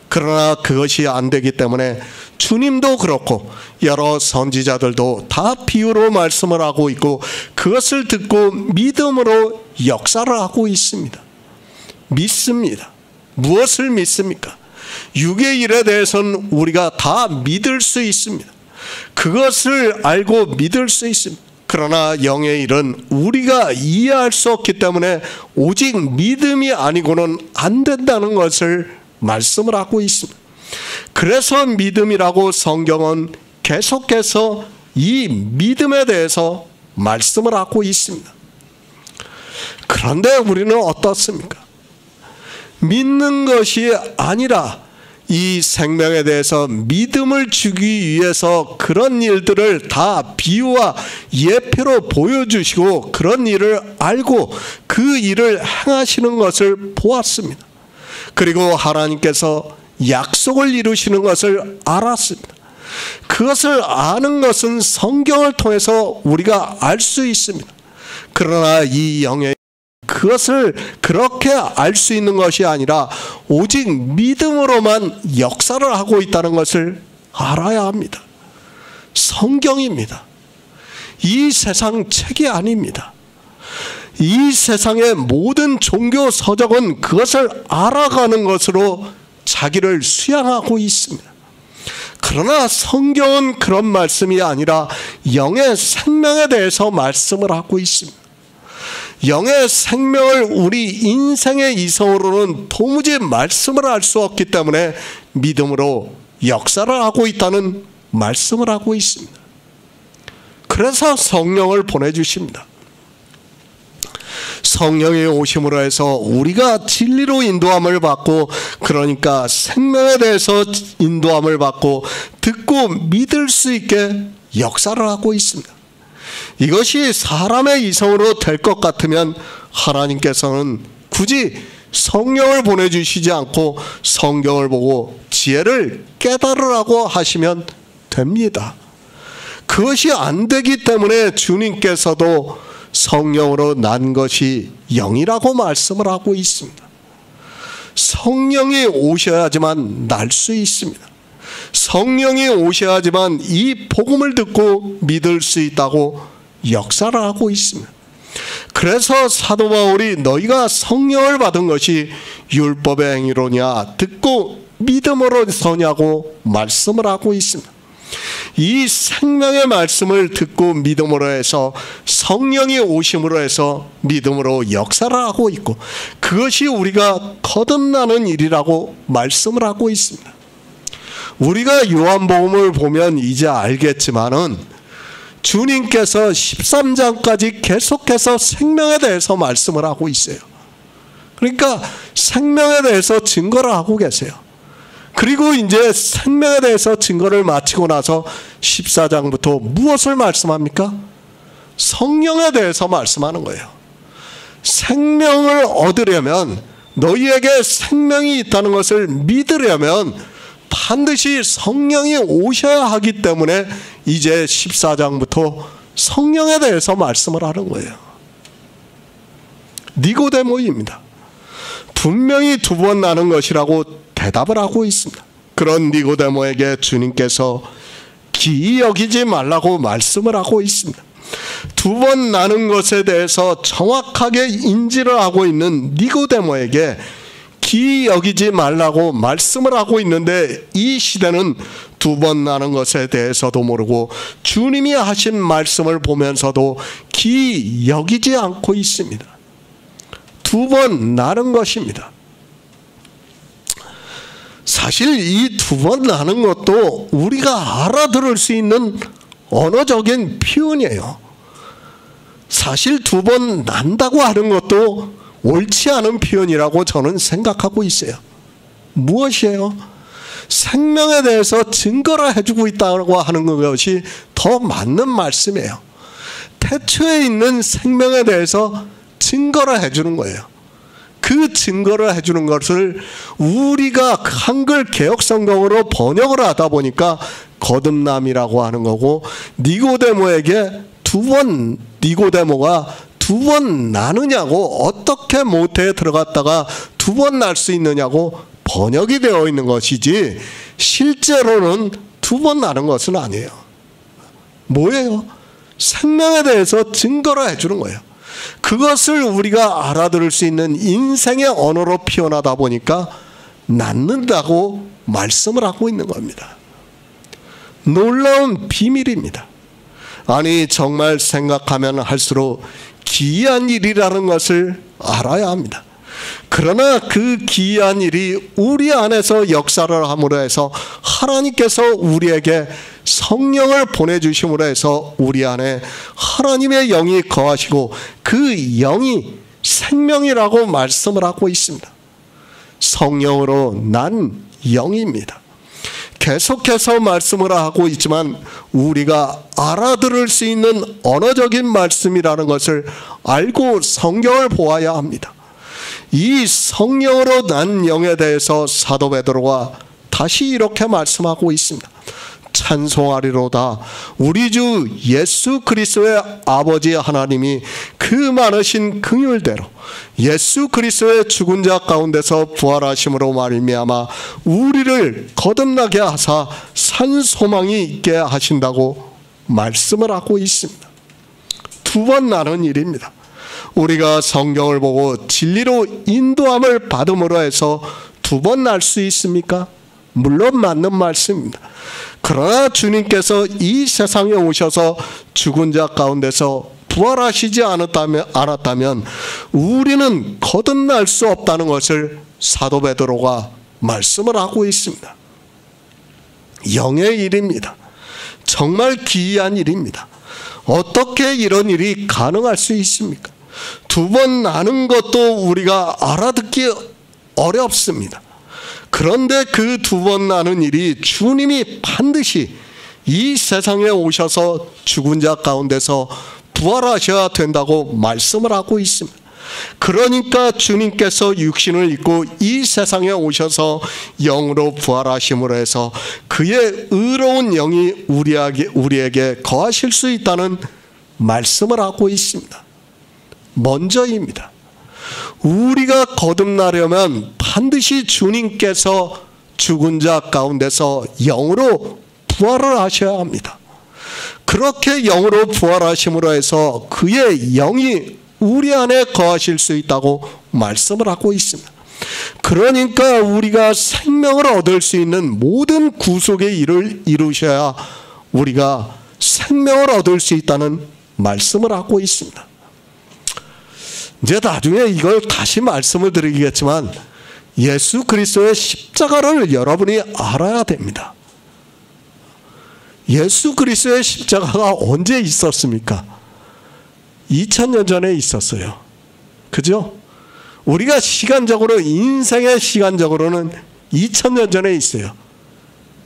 그러나 그것이 안 되기 때문에 주님도 그렇고 여러 선지자들도 다 비유로 말씀을 하고 있고 그것을 듣고 믿음으로 역사를 하고 있습니다. 믿습니다. 무엇을 믿습니까? 육의 일에 대해서는 우리가 다 믿을 수 있습니다. 그것을 알고 믿을 수 있습니다. 그러나 영의 일은 우리가 이해할 수 없기 때문에 오직 믿음이 아니고는 안 된다는 것을 말씀을 하고 있습니다. 그래서 믿음이라고 성경은 계속해서 이 믿음에 대해서 말씀을 하고 있습니다. 그런데 우리는 어떻습니까? 믿는 것이 아니라 이 생명에 대해서 믿음을 주기 위해서 그런 일들을 다 비유와 예표로 보여주시고 그런 일을 알고 그 일을 행하시는 것을 보았습니다. 그리고 하나님께서 약속을 이루시는 것을 알았습니다. 그것을 아는 것은 성경을 통해서 우리가 알 수 있습니다. 그러나 이 영의 그것을 그렇게 알 수 있는 것이 아니라 오직 믿음으로만 역사를 하고 있다는 것을 알아야 합니다. 성경입니다. 이 세상 책이 아닙니다. 이 세상의 모든 종교 서적은 그것을 알아가는 것으로 자기를 수양하고 있습니다. 그러나 성경은 그런 말씀이 아니라 영의 생명에 대해서 말씀을 하고 있습니다. 영의 생명을 우리 인생의 이성으로는 도무지 말씀을 할 수 없기 때문에 믿음으로 역사를 하고 있다는 말씀을 하고 있습니다. 그래서 성령을 보내주십니다. 성령이 오심으로 해서 우리가 진리로 인도함을 받고, 그러니까 생명에 대해서 인도함을 받고 듣고 믿을 수 있게 역사를 하고 있습니다. 이것이 사람의 이성으로 될 것 같으면 하나님께서는 굳이 성령을 보내주시지 않고 성경을 보고 지혜를 깨달으라고 하시면 됩니다. 그것이 안 되기 때문에 주님께서도 성령으로 난 것이 영이라고 말씀을 하고 있습니다. 성령이 오셔야지만 날 수 있습니다. 성령이 오셔야지만 이 복음을 듣고 믿을 수 있다고 역사를 하고 있습니다. 그래서 사도 바울이 너희가 성령을 받은 것이 율법의 행위로냐 듣고 믿음으로서냐고 말씀을 하고 있습니다. 이 생명의 말씀을 듣고 믿음으로 해서 성령이 오심으로 해서 믿음으로 역사를 하고 있고, 그것이 우리가 거듭나는 일이라고 말씀을 하고 있습니다. 우리가 요한복음을 보면 이제 알겠지만은 주님께서 13장까지 계속해서 생명에 대해서 말씀을 하고 있어요. 그러니까 생명에 대해서 증거를 하고 계세요. 그리고 이제 생명에 대해서 증거를 마치고 나서 14장부터 무엇을 말씀합니까? 성령에 대해서 말씀하는 거예요. 생명을 얻으려면, 너희에게 생명이 있다는 것을 믿으려면 반드시 성령이 오셔야 하기 때문에 이제 14장부터 성령에 대해서 말씀을 하는 거예요. 니고데모입니다. 분명히 두 번 나는 것이라고 대답을 하고 있습니다. 그런 니고데모에게 주님께서 기이 여기지 말라고 말씀을 하고 있습니다. 두 번 나는 것에 대해서 정확하게 인지를 하고 있는 니고데모에게 기이 여기지 말라고 말씀을 하고 있는데, 이 시대는 두 번 나는 것에 대해서도 모르고 주님이 하신 말씀을 보면서도 기이 여기지 않고 있습니다. 두 번 나는 것입니다. 사실 이 두 번 나는 것도 우리가 알아들을 수 있는 언어적인 표현이에요. 사실 두 번 난다고 하는 것도 옳지 않은 표현이라고 저는 생각하고 있어요. 무엇이에요? 생명에 대해서 증거를 해주고 있다고 하는 것이 더 맞는 말씀이에요. 태초에 있는 생명에 대해서 증거를 해주는 거예요. 그 증거를 해주는 것을 우리가 한글 개역성경으로 번역을 하다 보니까 거듭남이라고 하는 거고, 니고데모에게 니고데모가 두 번 나느냐고, 어떻게 모태에 들어갔다가 두 번 날 수 있느냐고 번역이 되어 있는 것이지 실제로는 두 번 나는 것은 아니에요. 뭐예요? 생명에 대해서 증거를 해주는 거예요. 그것을 우리가 알아들을 수 있는 인생의 언어로 표현하다 보니까 낳는다고 말씀을 하고 있는 겁니다. 놀라운 비밀입니다. 아니, 정말 생각하면 할수록 기이한 일이라는 것을 알아야 합니다. 그러나 그 기이한 일이 우리 안에서 역사를 함으로 해서 하나님께서 우리에게 성령을 보내주심으로 해서 우리 안에 하나님의 영이 거하시고 그 영이 생명이라고 말씀을 하고 있습니다. 성령으로 난 영입니다. 계속해서 말씀을 하고 있지만 우리가 알아들을 수 있는 언어적인 말씀이라는 것을 알고 성경을 보아야 합니다. 이 성령으로 난 영에 대해서 사도 베드로가 다시 이렇게 말씀하고 있습니다. 찬송하리로다. 우리 주 예수 그리스도의 아버지 하나님이 그 많으신 긍휼대로 예수 그리스도의 죽은 자 가운데서 부활하심으로 말미암아 우리를 거듭나게 하사 산 소망이 있게 하신다고 말씀을 하고 있습니다. 두 번 나는 일입니다. 우리가 성경을 보고 진리로 인도함을 받음으로 해서 두 번 날 수 있습니까? 물론 맞는 말씀입니다. 그러나 주님께서 이 세상에 오셔서 죽은 자 가운데서 부활하시지 않았다면 우리는 거듭날 수 없다는 것을 사도 베드로가 말씀을 하고 있습니다. 영의 일입니다. 정말 기이한 일입니다. 어떻게 이런 일이 가능할 수 있습니까? 두 번 나는 것도 우리가 알아듣기 어렵습니다. 그런데 그 두 번 나는 일이 주님이 반드시 이 세상에 오셔서 죽은 자 가운데서 부활하셔야 된다고 말씀을 하고 있습니다. 그러니까 주님께서 육신을 입고 이 세상에 오셔서 영으로 부활하심으로 해서 그의 의로운 영이 우리에게 거하실 수 있다는 말씀을 하고 있습니다. 먼저입니다. 우리가 거듭나려면 반드시 주님께서 죽은 자 가운데서 영으로 부활을 하셔야 합니다. 그렇게 영으로 부활하심으로 해서 그의 영이 우리 안에 거하실 수 있다고 말씀을 하고 있습니다. 그러니까 우리가 생명을 얻을 수 있는 모든 구속의 일을 이루셔야 우리가 생명을 얻을 수 있다는 말씀을 하고 있습니다. 이제 나중에 이걸 다시 말씀을 드리겠지만 예수 그리스도의 십자가를 여러분이 알아야 됩니다. 예수 그리스도의 십자가가 언제 있었습니까? 2000년 전에 있었어요. 그죠? 우리가 시간적으로, 인생의 시간적으로는 2000년 전에 있어요.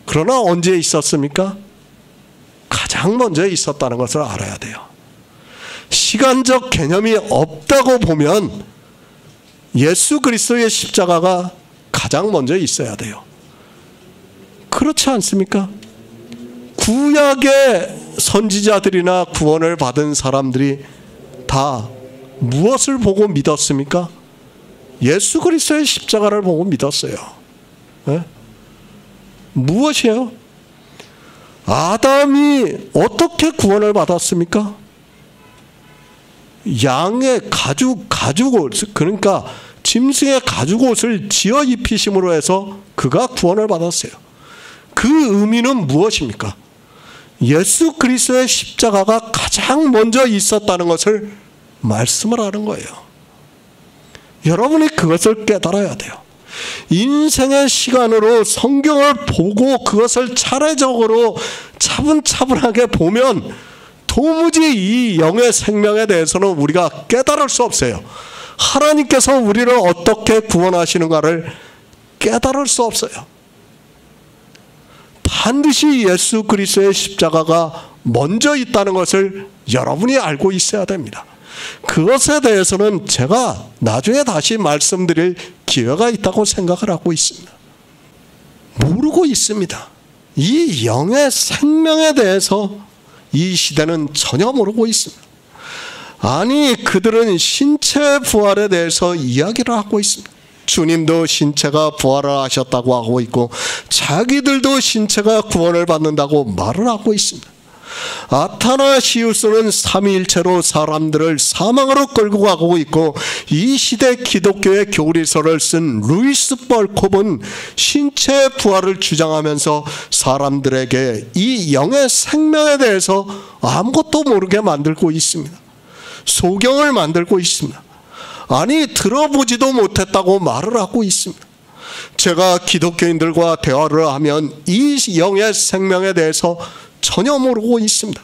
그러나 언제 있었습니까? 가장 먼저 있었다는 것을 알아야 돼요. 시간적 개념이 없다고 보면 예수 그리스도의 십자가가 가장 먼저 있어야 돼요. 그렇지 않습니까? 구약의 선지자들이나 구원을 받은 사람들이 다 무엇을 보고 믿었습니까? 예수 그리스도의 십자가를 보고 믿었어요. 네? 무엇이에요? 아담이 어떻게 구원을 받았습니까? 양의 가죽옷, 그러니까 짐승의 가죽옷을 지어 입히심으로 해서 그가 구원을 받았어요. 그 의미는 무엇입니까? 예수 그리스도의 십자가가 가장 먼저 있었다는 것을 말씀을 하는 거예요. 여러분이 그것을 깨달아야 돼요. 인생의 시간으로 성경을 보고 그것을 차례적으로 차분차분하게 보면 도무지 이 영의 생명에 대해서는 우리가 깨달을 수 없어요. 하나님께서 우리를 어떻게 구원하시는가를 깨달을 수 없어요. 반드시 예수 그리스도의 십자가가 먼저 있다는 것을 여러분이 알고 있어야 됩니다. 그것에 대해서는 제가 나중에 다시 말씀드릴 기회가 있다고 생각을 하고 있습니다. 모르고 있습니다. 이 영의 생명에 대해서 이 시대는 전혀 모르고 있습니다. 아니, 그들은 신체 부활에 대해서 이야기를 하고 있습니다. 주님도 신체가 부활을 하셨다고 하고 있고 자기들도 신체가 구원을 받는다고 말을 하고 있습니다. 아타나시우스는 삼위일체로 사람들을 사망으로 끌고 가고 있고 이 시대 기독교의 교리서를 쓴 루이스 벌콥은 신체 부활을 주장하면서 사람들에게 이 영의 생명에 대해서 아무것도 모르게 만들고 있습니다. 소경을 만들고 있습니다. 아니, 들어보지도 못했다고 말을 하고 있습니다. 제가 기독교인들과 대화를 하면 이 영의 생명에 대해서 전혀 모르고 있습니다.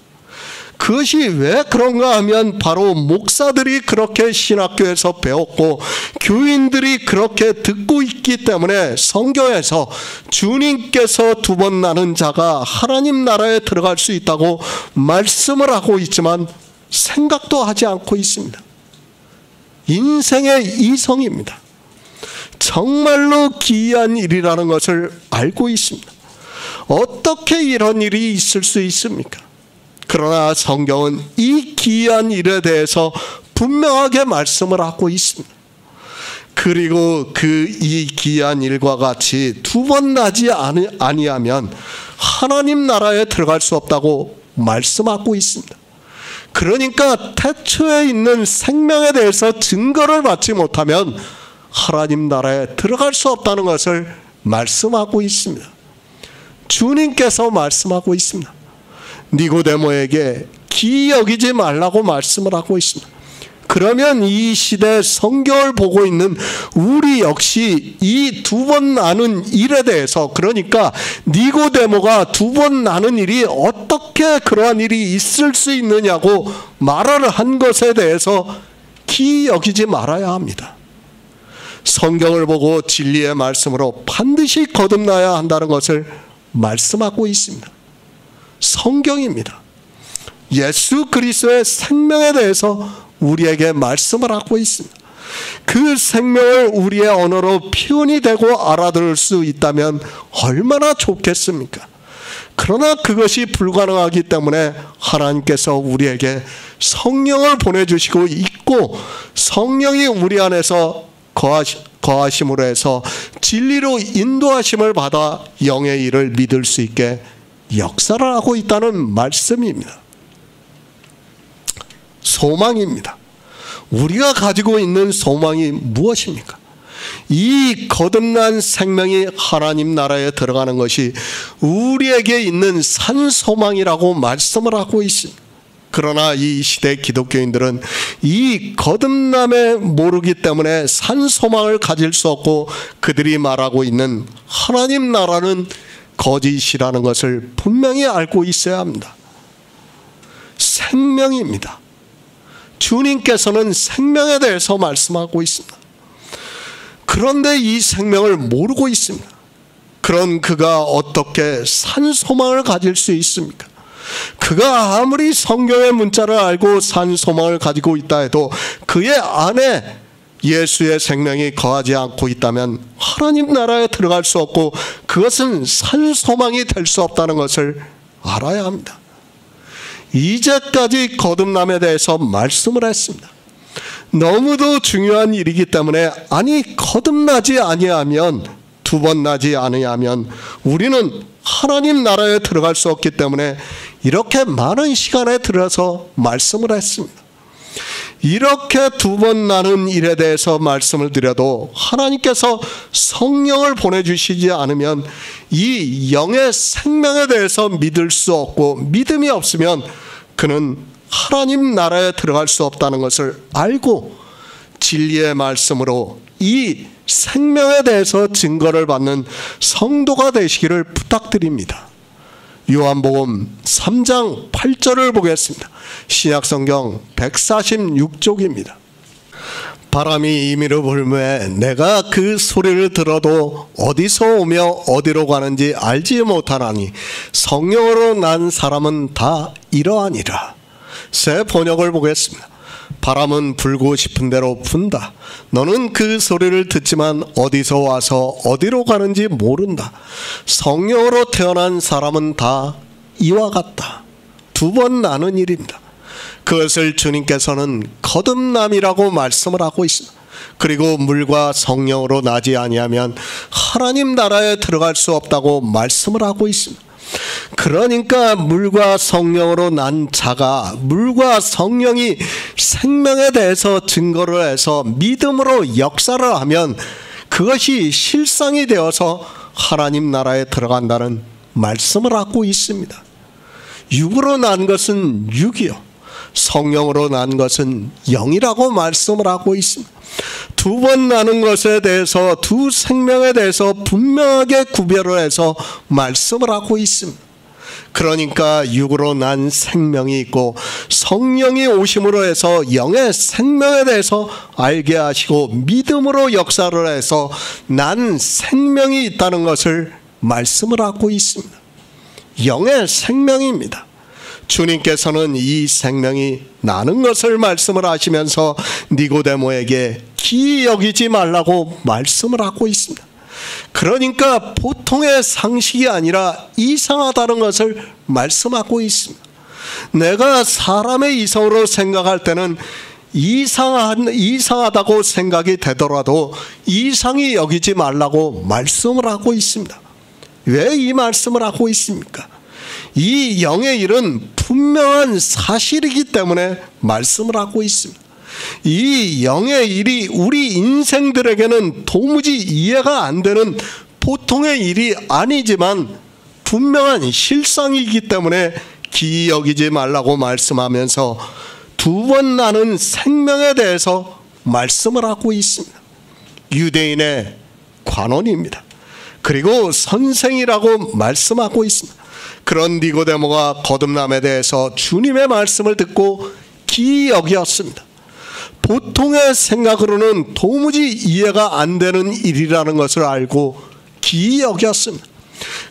그것이 왜 그런가 하면 바로 목사들이 그렇게 신학교에서 배웠고 교인들이 그렇게 듣고 있기 때문에 성경에서 주님께서 두 번 나는 자가 하나님 나라에 들어갈 수 있다고 말씀을 하고 있지만 생각도 하지 않고 있습니다. 인생의 이성입니다. 정말로 기이한 일이라는 것을 알고 있습니다. 어떻게 이런 일이 있을 수 있습니까? 그러나 성경은 이 기이한 일에 대해서 분명하게 말씀을 하고 있습니다. 그리고 이 기이한 일과 같이 두 번 나지 아니하면 하나님 나라에 들어갈 수 없다고 말씀하고 있습니다. 그러니까 태초에 있는 생명에 대해서 증거를 받지 못하면 하나님 나라에 들어갈 수 없다는 것을 말씀하고 있습니다. 주님께서 말씀하고 있습니다. 니고데모에게 기이 여기지 말라고 말씀을 하고 있습니다. 그러면 이 시대 성경을 보고 있는 우리 역시 이 두 번 나는 일에 대해서, 그러니까 니고데모가 두 번 나는 일이 어떻게 그러한 일이 있을 수 있느냐고 말을 한 것에 대해서 기이 여기지 말아야 합니다. 성경을 보고 진리의 말씀으로 반드시 거듭나야 한다는 것을 말씀하고 있습니다. 성경입니다. 예수 그리스도의 생명에 대해서 우리에게 말씀을 하고 있습니다. 그 생명을 우리의 언어로 표현이 되고 알아들을 수 있다면 얼마나 좋겠습니까? 그러나 그것이 불가능하기 때문에 하나님께서 우리에게 성령을 보내주시고 있고, 성령이 우리 안에서 거하심으로 해서 진리로 인도하심을 받아 영의 일을 믿을 수 있게 역사를 하고 있다는 말씀입니다. 소망입니다. 우리가 가지고 있는 소망이 무엇입니까? 이 거듭난 생명이 하나님 나라에 들어가는 것이 우리에게 있는 산 소망이라고 말씀을 하고 있습니다. 그러나 이 시대 기독교인들은 이 거듭남에 모르기 때문에 산 소망을 가질 수 없고, 그들이 말하고 있는 하나님 나라는 거짓이라는 것을 분명히 알고 있어야 합니다. 생명입니다. 주님께서는 생명에 대해서 말씀하고 있습니다. 그런데 이 생명을 모르고 있습니다. 그런 그가 어떻게 산 소망을 가질 수 있습니까? 그가 아무리 성경의 문자를 알고 산 소망을 가지고 있다 해도 그의 안에 예수의 생명이 거하지 않고 있다면 하나님 나라에 들어갈 수 없고, 그것은 산 소망이 될 수 없다는 것을 알아야 합니다. 이제까지 거듭남에 대해서 말씀을 했습니다. 너무도 중요한 일이기 때문에, 아니 거듭나지 아니하면, 두 번 나지 아니하면 우리는 하나님 나라에 들어갈 수 없기 때문에 이렇게 많은 시간에 들어서 말씀을 했습니다. 이렇게 두 번 나는 일에 대해서 말씀을 드려도 하나님께서 성령을 보내주시지 않으면 이 영의 생명에 대해서 믿을 수 없고, 믿음이 없으면 그는 하나님 나라에 들어갈 수 없다는 것을 알고 진리의 말씀으로 이 생명에 대해서 증거를 받는 성도가 되시기를 부탁드립니다. 요한복음 3장 8절을 보겠습니다. 신약성경 146쪽입니다. 바람이 임의로 불매 내가 그 소리를 들어도 어디서 오며 어디로 가는지 알지 못하나니 성령으로 난 사람은 다 이러하니라. 새 번역을 보겠습니다. 바람은 불고 싶은 대로 분다. 너는 그 소리를 듣지만 어디서 와서 어디로 가는지 모른다. 성령으로 태어난 사람은 다 이와 같다. 두 번 나는 일입니다. 그것을 주님께서는 거듭남이라고 말씀을 하고 있습니다. 그리고 물과 성령으로 나지 아니하면 하나님 나라에 들어갈 수 없다고 말씀을 하고 있습니다. 그러니까 물과 성령으로 난 자가, 물과 성령이 생명에 대해서 증거를 해서 믿음으로 역사를 하면 그것이 실상이 되어서 하나님 나라에 들어간다는 말씀을 하고 있습니다. 육으로 난 것은 육이요, 성령으로 난 것은 영이라고 말씀을 하고 있습니다. 두 번 나는 것에 대해서, 두 생명에 대해서 분명하게 구별을 해서 말씀을 하고 있습니다. 그러니까 육으로 난 생명이 있고 성령이 오심으로 해서 영의 생명에 대해서 알게 하시고 믿음으로 역사를 해서 난 생명이 있다는 것을 말씀을 하고 있습니다. 영의 생명입니다. 주님께서는 이 생명이 나는 것을 말씀을 하시면서 니고데모에게 기이 여기지 말라고 말씀을 하고 있습니다. 그러니까 보통의 상식이 아니라 이상하다는 것을 말씀하고 있습니다. 내가 사람의 이성으로 생각할 때는 이상하다고 생각이 되더라도 이상히 여기지 말라고 말씀을 하고 있습니다. 왜 이 말씀을 하고 있습니까? 이 영의 일은 분명한 사실이기 때문에 말씀을 하고 있습니다. 이 영의 일이 우리 인생들에게는 도무지 이해가 안 되는 보통의 일이 아니지만 분명한 실상이기 때문에 기이 여기지 말라고 말씀하면서 두 번 나는 생명에 대해서 말씀을 하고 있습니다. 유대인의 관원입니다. 그리고 선생이라고 말씀하고 있습니다. 그런 니고데모가 거듭남에 대해서 주님의 말씀을 듣고 기이 여겼습니다. 보통의 생각으로는 도무지 이해가 안 되는 일이라는 것을 알고 기이 여겼습니다.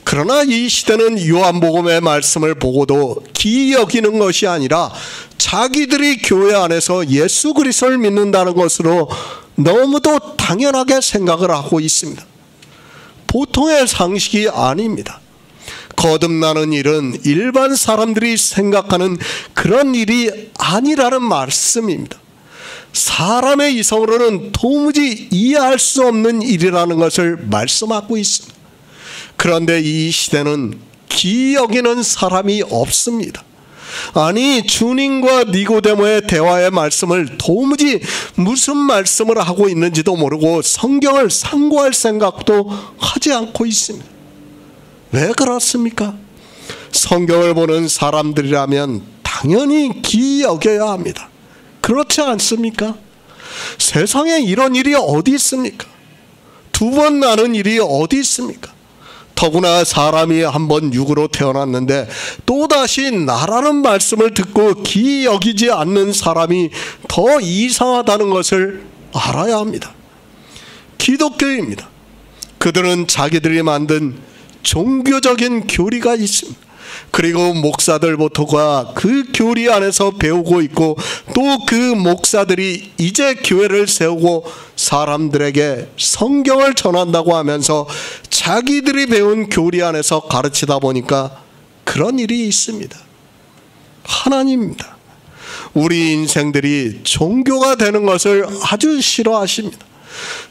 그러나 이 시대는 요한복음의 말씀을 보고도 기이 여기는 것이 아니라 자기들이 교회 안에서 예수 그리스도를 믿는다는 것으로 너무도 당연하게 생각을 하고 있습니다. 보통의 상식이 아닙니다. 거듭나는 일은 일반 사람들이 생각하는 그런 일이 아니라는 말씀입니다. 사람의 이성으로는 도무지 이해할 수 없는 일이라는 것을 말씀하고 있습니다. 그런데 이 시대는 기이 여기는 사람이 없습니다. 아니, 주님과 니고데모의 대화의 말씀을 도무지 무슨 말씀을 하고 있는지도 모르고 성경을 상고할 생각도 하지 않고 있습니다. 왜 그렇습니까? 성경을 보는 사람들이라면 당연히 기이 여겨야 합니다. 그렇지 않습니까? 세상에 이런 일이 어디 있습니까? 두 번 나는 일이 어디 있습니까? 더구나 사람이 한번 육으로 태어났는데 또다시 나라는 말씀을 듣고 기이 여기지 않는 사람이 더 이상하다는 것을 알아야 합니다. 기독교입니다. 그들은 자기들이 만든 종교적인 교리가 있습니다. 그리고 목사들부터가 그 교리 안에서 배우고 있고 또 그 목사들이 이제 교회를 세우고 사람들에게 성경을 전한다고 하면서 자기들이 배운 교리 안에서 가르치다 보니까 그런 일이 있습니다. 하나님입니다. 우리 인생들이 종교가 되는 것을 아주 싫어하십니다.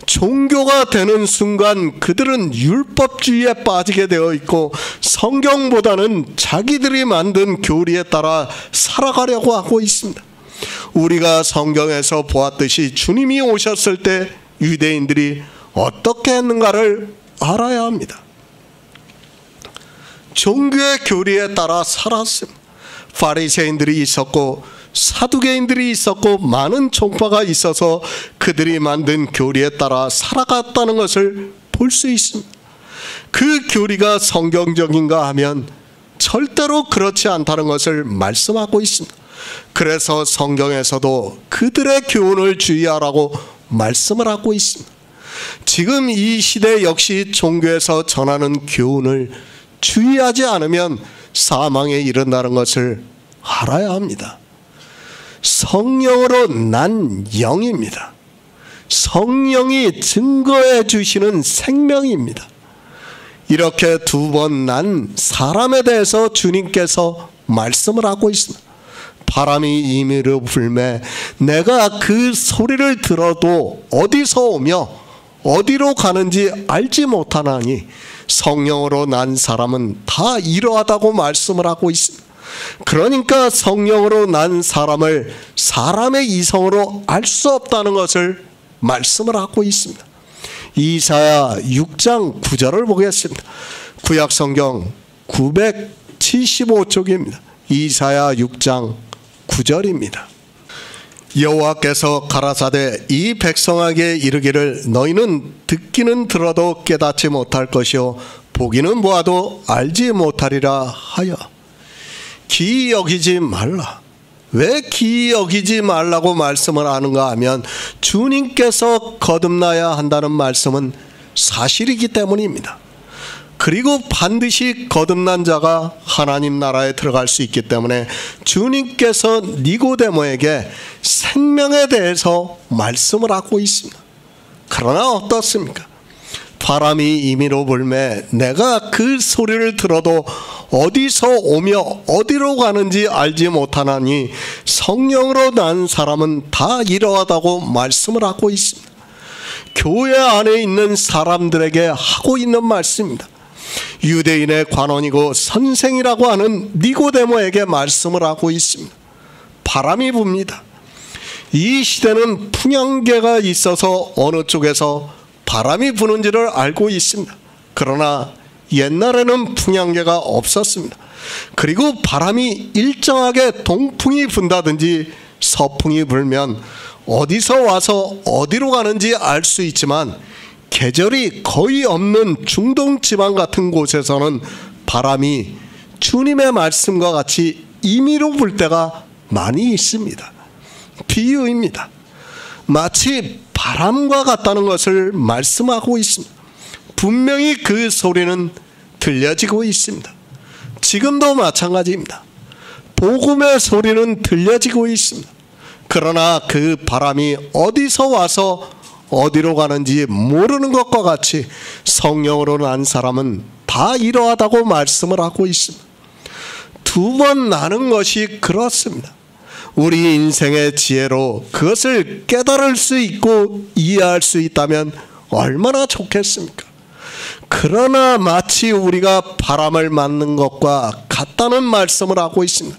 종교가 되는 순간 그들은 율법주의에 빠지게 되어 있고 성경보다는 자기들이 만든 교리에 따라 살아가려고 하고 있습니다. 우리가 성경에서 보았듯이 주님이 오셨을 때 유대인들이 어떻게 했는가를 알아야 합니다. 종교의 교리에 따라 살았습니다. 바리새인들이 있었고 사두개인들이 있었고 많은 종파가 있어서 그들이 만든 교리에 따라 살아갔다는 것을 볼 수 있습니다. 그 교리가 성경적인가 하면 절대로 그렇지 않다는 것을 말씀하고 있습니다. 그래서 성경에서도 그들의 교훈을 주의하라고 말씀을 하고 있습니다. 지금 이 시대 역시 종교에서 전하는 교훈을 주의하지 않으면 사망에 이른다는 것을 알아야 합니다. 성령으로 난 영입니다. 성령이 증거해 주시는 생명입니다. 이렇게 두 번 난 사람에 대해서 주님께서 말씀을 하고 있습니다. 바람이 임의로 불매 내가 그 소리를 들어도 어디서 오며 어디로 가는지 알지 못하나니 성령으로 난 사람은 다 이러하다고 말씀을 하고 있습니다. 그러니까 성령으로 난 사람을 사람의 이성으로 알 수 없다는 것을 말씀을 하고 있습니다. 이사야 6장 9절을 보겠습니다. 구약성경 975쪽입니다. 이사야 6장 9절입니다. 여호와께서 가라사대 이 백성에게 이르기를 너희는 듣기는 들어도 깨닫지 못할 것이요 보기는 보아도 알지 못하리라 하여 기이 여기지 말라. 왜 기이 여기지 말라고 말씀을 하는가 하면 주님께서 거듭나야 한다는 말씀은 사실이기 때문입니다. 그리고 반드시 거듭난 자가 하나님 나라에 들어갈 수 있기 때문에 주님께서 니고데모에게 생명에 대해서 말씀을 하고 있습니다. 그러나 어떻습니까? 바람이 임의로 불매 내가 그 소리를 들어도 어디서 오며 어디로 가는지 알지 못하나니 성령으로 난 사람은 다 이러하다고 말씀을 하고 있습니다. 교회 안에 있는 사람들에게 하고 있는 말씀입니다. 유대인의 관원이고 선생이라고 하는 니고데모에게 말씀을 하고 있습니다. 바람이 붑니다. 이 시대는 풍향계가 있어서 어느 쪽에서 바람이 부는지를 알고 있습니다. 그러나 옛날에는 풍향계가 없었습니다. 그리고 바람이 일정하게 동풍이 분다든지 서풍이 불면 어디서 와서 어디로 가는지 알 수 있지만 계절이 거의 없는 중동 지방 같은 곳에서는 바람이 주님의 말씀과 같이 임의로 불 때가 많이 있습니다. 비유입니다. 마치 바람과 같다는 것을 말씀하고 있습니다. 분명히 그 소리는 들려지고 있습니다. 지금도 마찬가지입니다. 복음의 소리는 들려지고 있습니다. 그러나 그 바람이 어디서 와서 어디로 가는지 모르는 것과 같이 성령으로 난 사람은 다 이러하다고 말씀을 하고 있습니다. 두 번 나는 것이 그렇습니다. 우리 인생의 지혜로 그것을 깨달을 수 있고 이해할 수 있다면 얼마나 좋겠습니까? 그러나 마치 우리가 바람을 맞는 것과 같다는 말씀을 하고 있습니다.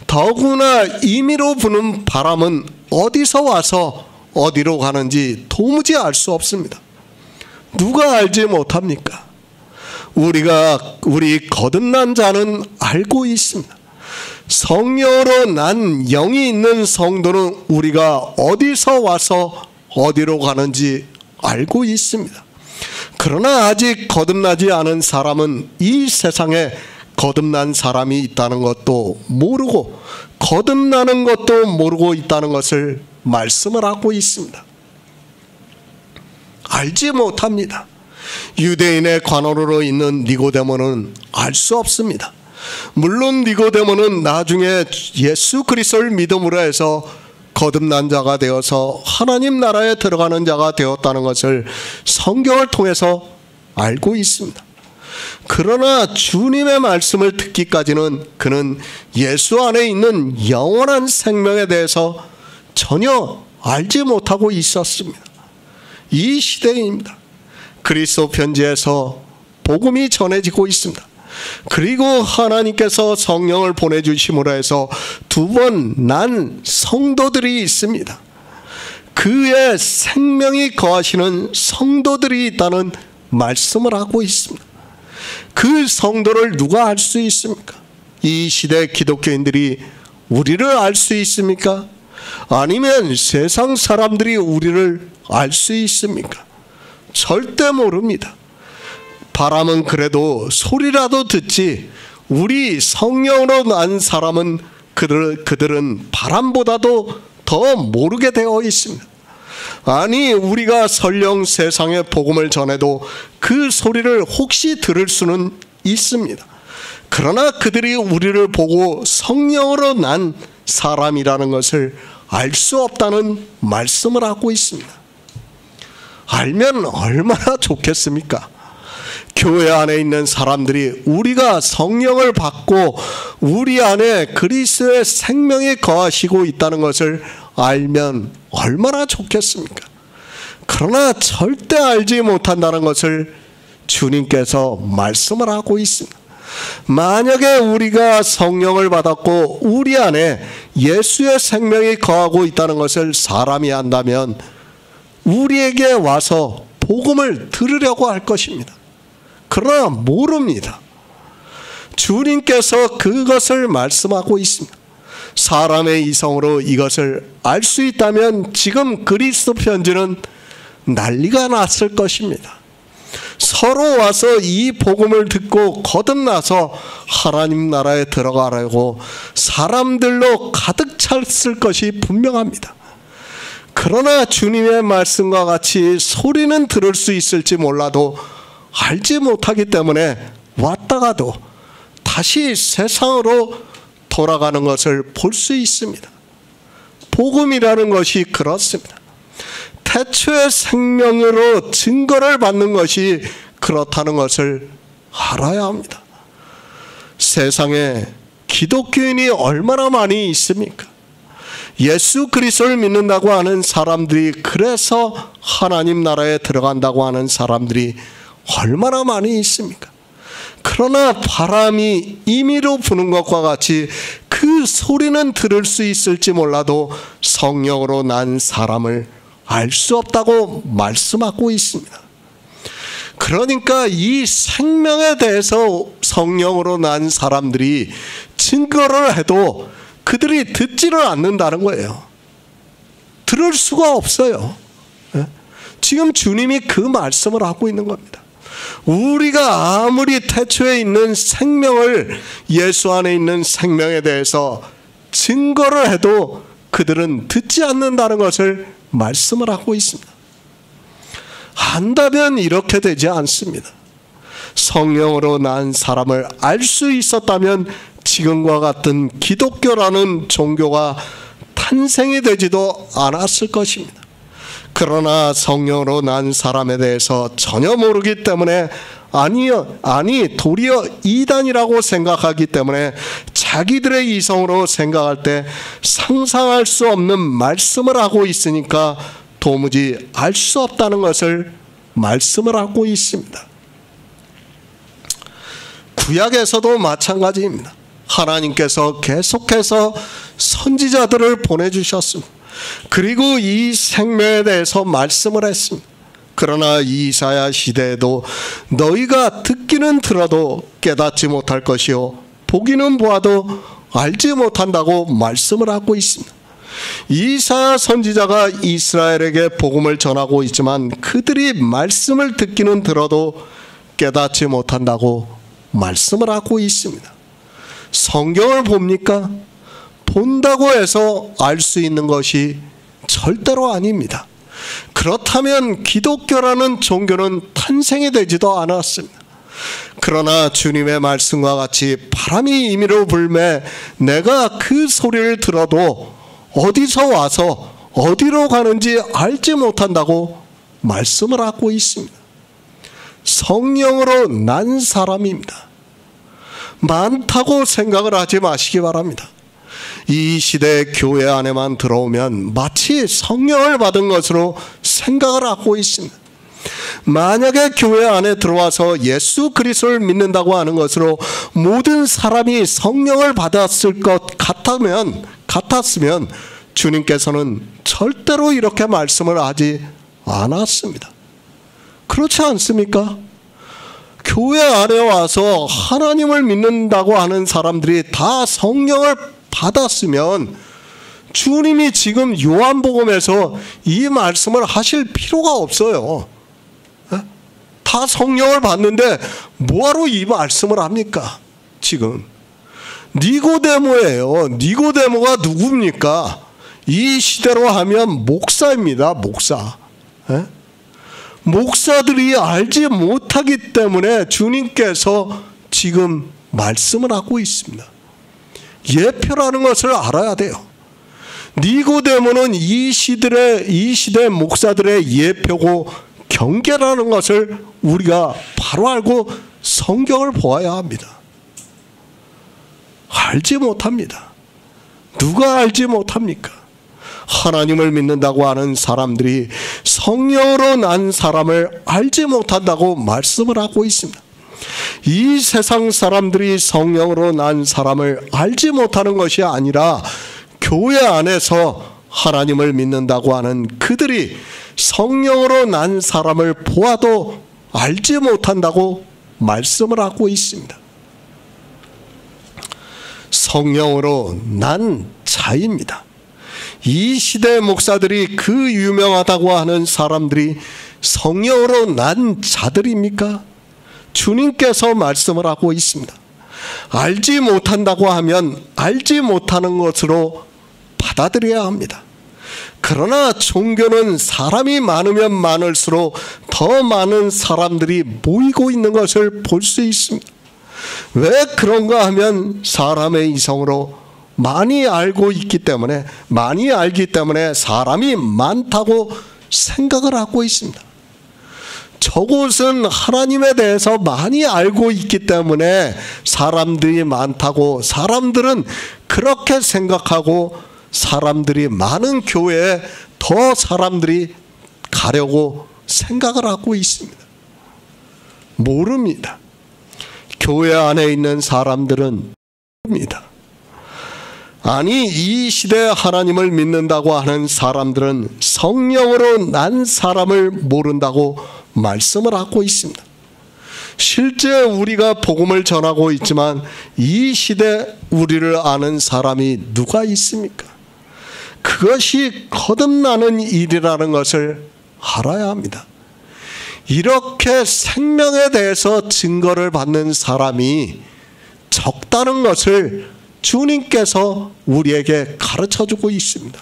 더구나 임의로 부는 바람은 어디서 와서 어디로 가는지 도무지 알 수 없습니다. 누가 알지 못합니까? 우리 거듭난 자는 알고 있습니다. 성령으로 난 영이 있는 성도는 우리가 어디서 와서 어디로 가는지 알고 있습니다. 그러나 아직 거듭나지 않은 사람은 이 세상에 거듭난 사람이 있다는 것도 모르고 거듭나는 것도 모르고 있다는 것을 말씀을 하고 있습니다. 알지 못합니다. 유대인의 관원으로 있는 니고데모는 알 수 없습니다. 물론 니고데모는 나중에 예수 그리스도를 믿음으로 해서 거듭난 자가 되어서 하나님 나라에 들어가는 자가 되었다는 것을 성경을 통해서 알고 있습니다. 그러나 주님의 말씀을 듣기까지는 그는 예수 안에 있는 영원한 생명에 대해서 전혀 알지 못하고 있었습니다. 이 시대입니다. 그리스도 편지에서 복음이 전해지고 있습니다. 그리고 하나님께서 성령을 보내주심으로 해서 두 번 난 성도들이 있습니다. 그의 생명이 거하시는 성도들이 있다는 말씀을 하고 있습니다. 그 성도를 누가 알 수 있습니까? 이 시대 기독교인들이 우리를 알 수 있습니까? 아니면 세상 사람들이 우리를 알 수 있습니까? 절대 모릅니다. 바람은 그래도 소리라도 듣지 우리 성령으로 난 사람은 그들은 바람보다도 더 모르게 되어 있습니다. 아니 우리가 설령 세상에 복음을 전해도 그 소리를 혹시 들을 수는 있습니다. 그러나 그들이 우리를 보고 성령으로 난 사람이라는 것을 알 수 없다는 말씀을 하고 있습니다. 알면 얼마나 좋겠습니까? 교회 안에 있는 사람들이 우리가 성령을 받고 우리 안에 그리스도의 생명이 거하시고 있다는 것을 알면 얼마나 좋겠습니까? 그러나 절대 알지 못한다는 것을 주님께서 말씀을 하고 있습니다. 만약에 우리가 성령을 받았고 우리 안에 예수의 생명이 거하고 있다는 것을 사람이 안다면 우리에게 와서 복음을 들으려고 할 것입니다. 그러나 모릅니다. 주님께서 그것을 말씀하고 있습니다. 사람의 이성으로 이것을 알 수 있다면 지금 그리스도 편지는 난리가 났을 것입니다. 서로 와서 이 복음을 듣고 거듭나서 하나님 나라에 들어가려고 사람들로 가득 찼을 것이 분명합니다. 그러나 주님의 말씀과 같이 소리는 들을 수 있을지 몰라도 알지 못하기 때문에 왔다가도 다시 세상으로 돌아가는 것을 볼 수 있습니다. 복음이라는 것이 그렇습니다. 태초의 생명으로 증거를 받는 것이 그렇다는 것을 알아야 합니다. 세상에 기독교인이 얼마나 많이 있습니까? 예수 그리스도를 믿는다고 하는 사람들이 그래서 하나님 나라에 들어간다고 하는 사람들이 얼마나 많이 있습니까? 그러나 바람이 임의로 부는 것과 같이 그 소리는 들을 수 있을지 몰라도 성령으로 난 사람을 알 수 없다고 말씀하고 있습니다. 그러니까 이 생명에 대해서 성령으로 난 사람들이 증거를 해도 그들이 듣지를 않는다는 거예요. 들을 수가 없어요. 지금 주님이 그 말씀을 하고 있는 겁니다. 우리가 아무리 태초에 있는 생명을, 예수 안에 있는 생명에 대해서 증거를 해도 그들은 듣지 않는다는 것을 말씀을 하고 있습니다. 한다면 이렇게 되지 않습니다. 성령으로 난 사람을 알 수 있었다면 지금과 같은 기독교라는 종교가 탄생이 되지도 않았을 것입니다. 그러나 성령으로 난 사람에 대해서 전혀 모르기 때문에 도리어 이단이라고 생각하기 때문에 자기들의 이성으로 생각할 때 상상할 수 없는 말씀을 하고 있으니까 도무지 알 수 없다는 것을 말씀을 하고 있습니다. 구약에서도 마찬가지입니다. 하나님께서 계속해서 선지자들을 보내주셨습니다. 그리고 이 생명에 대해서 말씀을 했습니다. 그러나 이사야 시대에도 너희가 듣기는 들어도 깨닫지 못할 것이요 보기는 보아도 알지 못한다고 말씀을 하고 있습니다. 이사야 선지자가 이스라엘에게 복음을 전하고 있지만 그들이 말씀을 듣기는 들어도 깨닫지 못한다고 말씀을 하고 있습니다. 성경을 봅니까? 본다고 해서 알 수 있는 것이 절대로 아닙니다. 그렇다면 기독교라는 종교는 탄생이 되지도 않았습니다. 그러나 주님의 말씀과 같이 바람이 임의로 불매 내가 그 소리를 들어도 어디서 와서 어디로 가는지 알지 못한다고 말씀을 하고 있습니다. 성령으로 난 사람입니다. 많다고 생각을 하지 마시기 바랍니다. 이 시대 교회 안에만 들어오면 마치 성령을 받은 것으로 생각을 하고 있습니다. 만약에 교회 안에 들어와서 예수 그리스도를 믿는다고 하는 것으로 모든 사람이 성령을 받았을 것 같았으면 주님께서는 절대로 이렇게 말씀을 하지 않았습니다. 그렇지 않습니까? 교회 안에 와서 하나님을 믿는다고 하는 사람들이 다 성령을 받았으면 주님이 지금 요한복음에서 이 말씀을 하실 필요가 없어요. 다 성령을 받는데 뭐하러 이 말씀을 합니까? 지금 니고데모예요. 니고데모가 누굽니까? 이 시대로 하면 목사입니다. 목사. 목사들이 알지 못하기 때문에 주님께서 지금 말씀을 하고 있습니다. 예표라는 것을 알아야 돼요. 니고데모는 이 시대 목사들의 예표고 경계라는 것을 우리가 바로 알고 성경을 보아야 합니다. 알지 못합니다. 누가 알지 못합니까? 하나님을 믿는다고 하는 사람들이 성령으로 난 사람을 알지 못한다고 말씀을 하고 있습니다. 이 세상 사람들이 성령으로 난 사람을 알지 못하는 것이 아니라 교회 안에서 하나님을 믿는다고 하는 그들이 성령으로 난 사람을 보아도 알지 못한다고 말씀을 하고 있습니다. 성령으로 난 자입니다. 이 시대 목사들이 그 유명하다고 하는 사람들이 성령으로 난 자들입니까? 주님께서 말씀을 하고 있습니다. 알지 못한다고 하면 알지 못하는 것으로 받아들여야 합니다. 그러나 종교는 사람이 많으면 많을수록 더 많은 사람들이 모이고 있는 것을 볼 수 있습니다. 왜 그런가 하면 사람의 이성으로 많이 알기 때문에 사람이 많다고 생각을 하고 있습니다. 저곳은 하나님에 대해서 많이 알고 있기 때문에 사람들이 많다고 사람들은 그렇게 생각하고 사람들이 많은 교회에 더 사람들이 가려고 생각을 하고 있습니다. 모릅니다. 교회 안에 있는 사람들은 모릅니다. 아니, 이 시대에 하나님을 믿는다고 하는 사람들은 성령으로 난 사람을 모른다고 말씀을 하고 있습니다. 실제 우리가 복음을 전하고 있지만 이 시대 우리를 아는 사람이 누가 있습니까? 그것이 거듭나는 일이라는 것을 알아야 합니다. 이렇게 생명에 대해서 증거를 받는 사람이 적다는 것을 주님께서 우리에게 가르쳐주고 있습니다.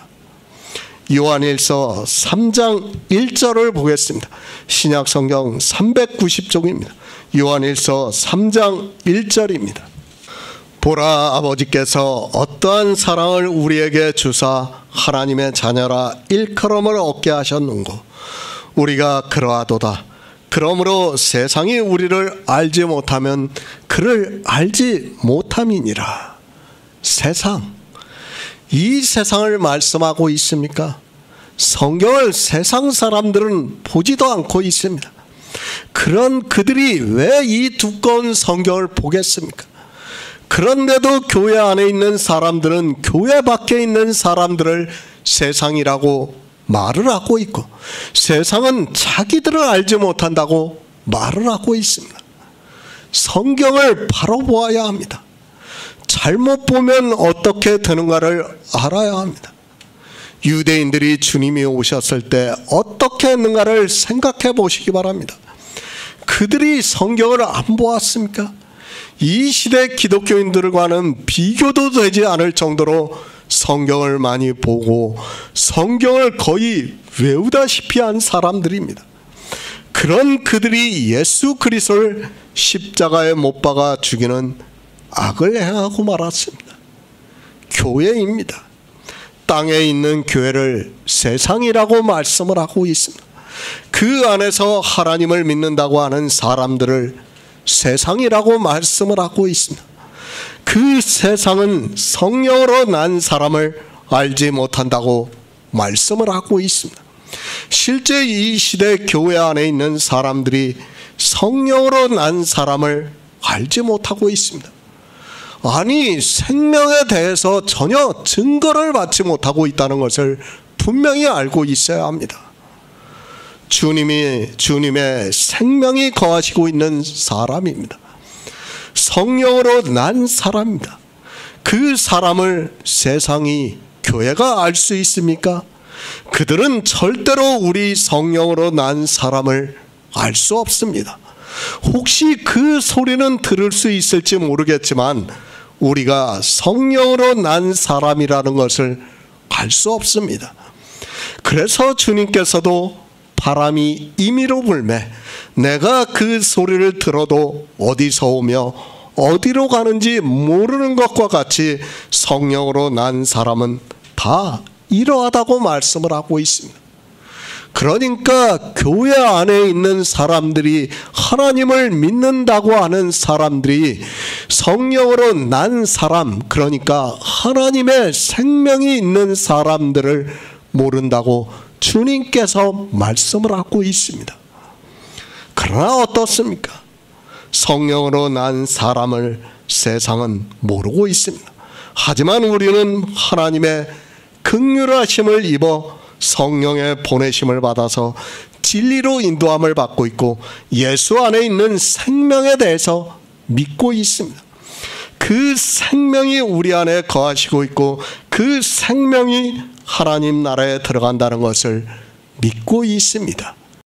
요한일서 3장 1절을 보겠습니다. 신약성경 390쪽입니다. 요한일서 3장 1절입니다. 보라, 아버지께서 어떠한 사랑을 우리에게 주사 하나님의 자녀라 일컬음을 얻게 하셨는고 우리가 그러하도다. 그러므로 세상이 우리를 알지 못하면 그를 알지 못함이니라. 세상, 이 세상을 말씀하고 있습니까? 성경을 세상 사람들은 보지도 않고 있습니다. 그런 그들이 왜 이 두꺼운 성경을 보겠습니까? 그런데도 교회 안에 있는 사람들은 교회 밖에 있는 사람들을 세상이라고 말을 하고 있고 세상은 자기들을 알지 못한다고 말을 하고 있습니다. 성경을 바로 보아야 합니다. 잘못 보면 어떻게 되는가를 알아야 합니다. 유대인들이 주님이 오셨을 때 어떻게 했는가를 생각해 보시기 바랍니다. 그들이 성경을 안 보았습니까? 이 시대 기독교인들과는 비교도 되지 않을 정도로 성경을 많이 보고 성경을 거의 외우다시피 한 사람들입니다. 그런 그들이 예수 그리스도를 십자가에 못 박아 죽이는 악을 행하고 말았습니다. 교회입니다. 땅에 있는 교회를 세상이라고 말씀을 하고 있습니다. 그 안에서 하나님을 믿는다고 하는 사람들을 세상이라고 말씀을 하고 있습니다. 그 세상은 성령으로 난 사람을 알지 못한다고 말씀을 하고 있습니다. 실제 이 시대 교회 안에 있는 사람들이 성령으로 난 사람을 알지 못하고 있습니다. 아니, 생명에 대해서 전혀 증거를 받지 못하고 있다는 것을 분명히 알고 있어야 합니다. 주님의 생명이 거하시고 있는 사람입니다. 성령으로 난 사람입니다. 그 사람을 세상이, 교회가 알 수 있습니까? 그들은 절대로 우리 성령으로 난 사람을 알 수 없습니다. 혹시 그 소리는 들을 수 있을지 모르겠지만 우리가 성령으로 난 사람이라는 것을 알 수 없습니다. 그래서 주님께서도 바람이 임의로 불매 내가 그 소리를 들어도 어디서 오며 어디로 가는지 모르는 것과 같이 성령으로 난 사람은 다 이러하다고 말씀을 하고 있습니다. 그러니까 교회 안에 있는 사람들이, 하나님을 믿는다고 하는 사람들이 성령으로 난 사람, 그러니까 하나님의 생명이 있는 사람들을 모른다고 주님께서 말씀을 하고 있습니다. 그러나 어떻습니까? 성령으로 난 사람을 세상은 모르고 있습니다. 하지만 우리는 하나님의 긍휼하심을 입어 성령의 보내심을 받아서 진리로 인도함을 받고 있고 예수 안에 있는 생명에 대해서 믿고 있습니다. 그 생명이 우리 안에 거하시고 있고 그 생명이 하나님 나라에 들어간다는 것을 믿고 있습니다.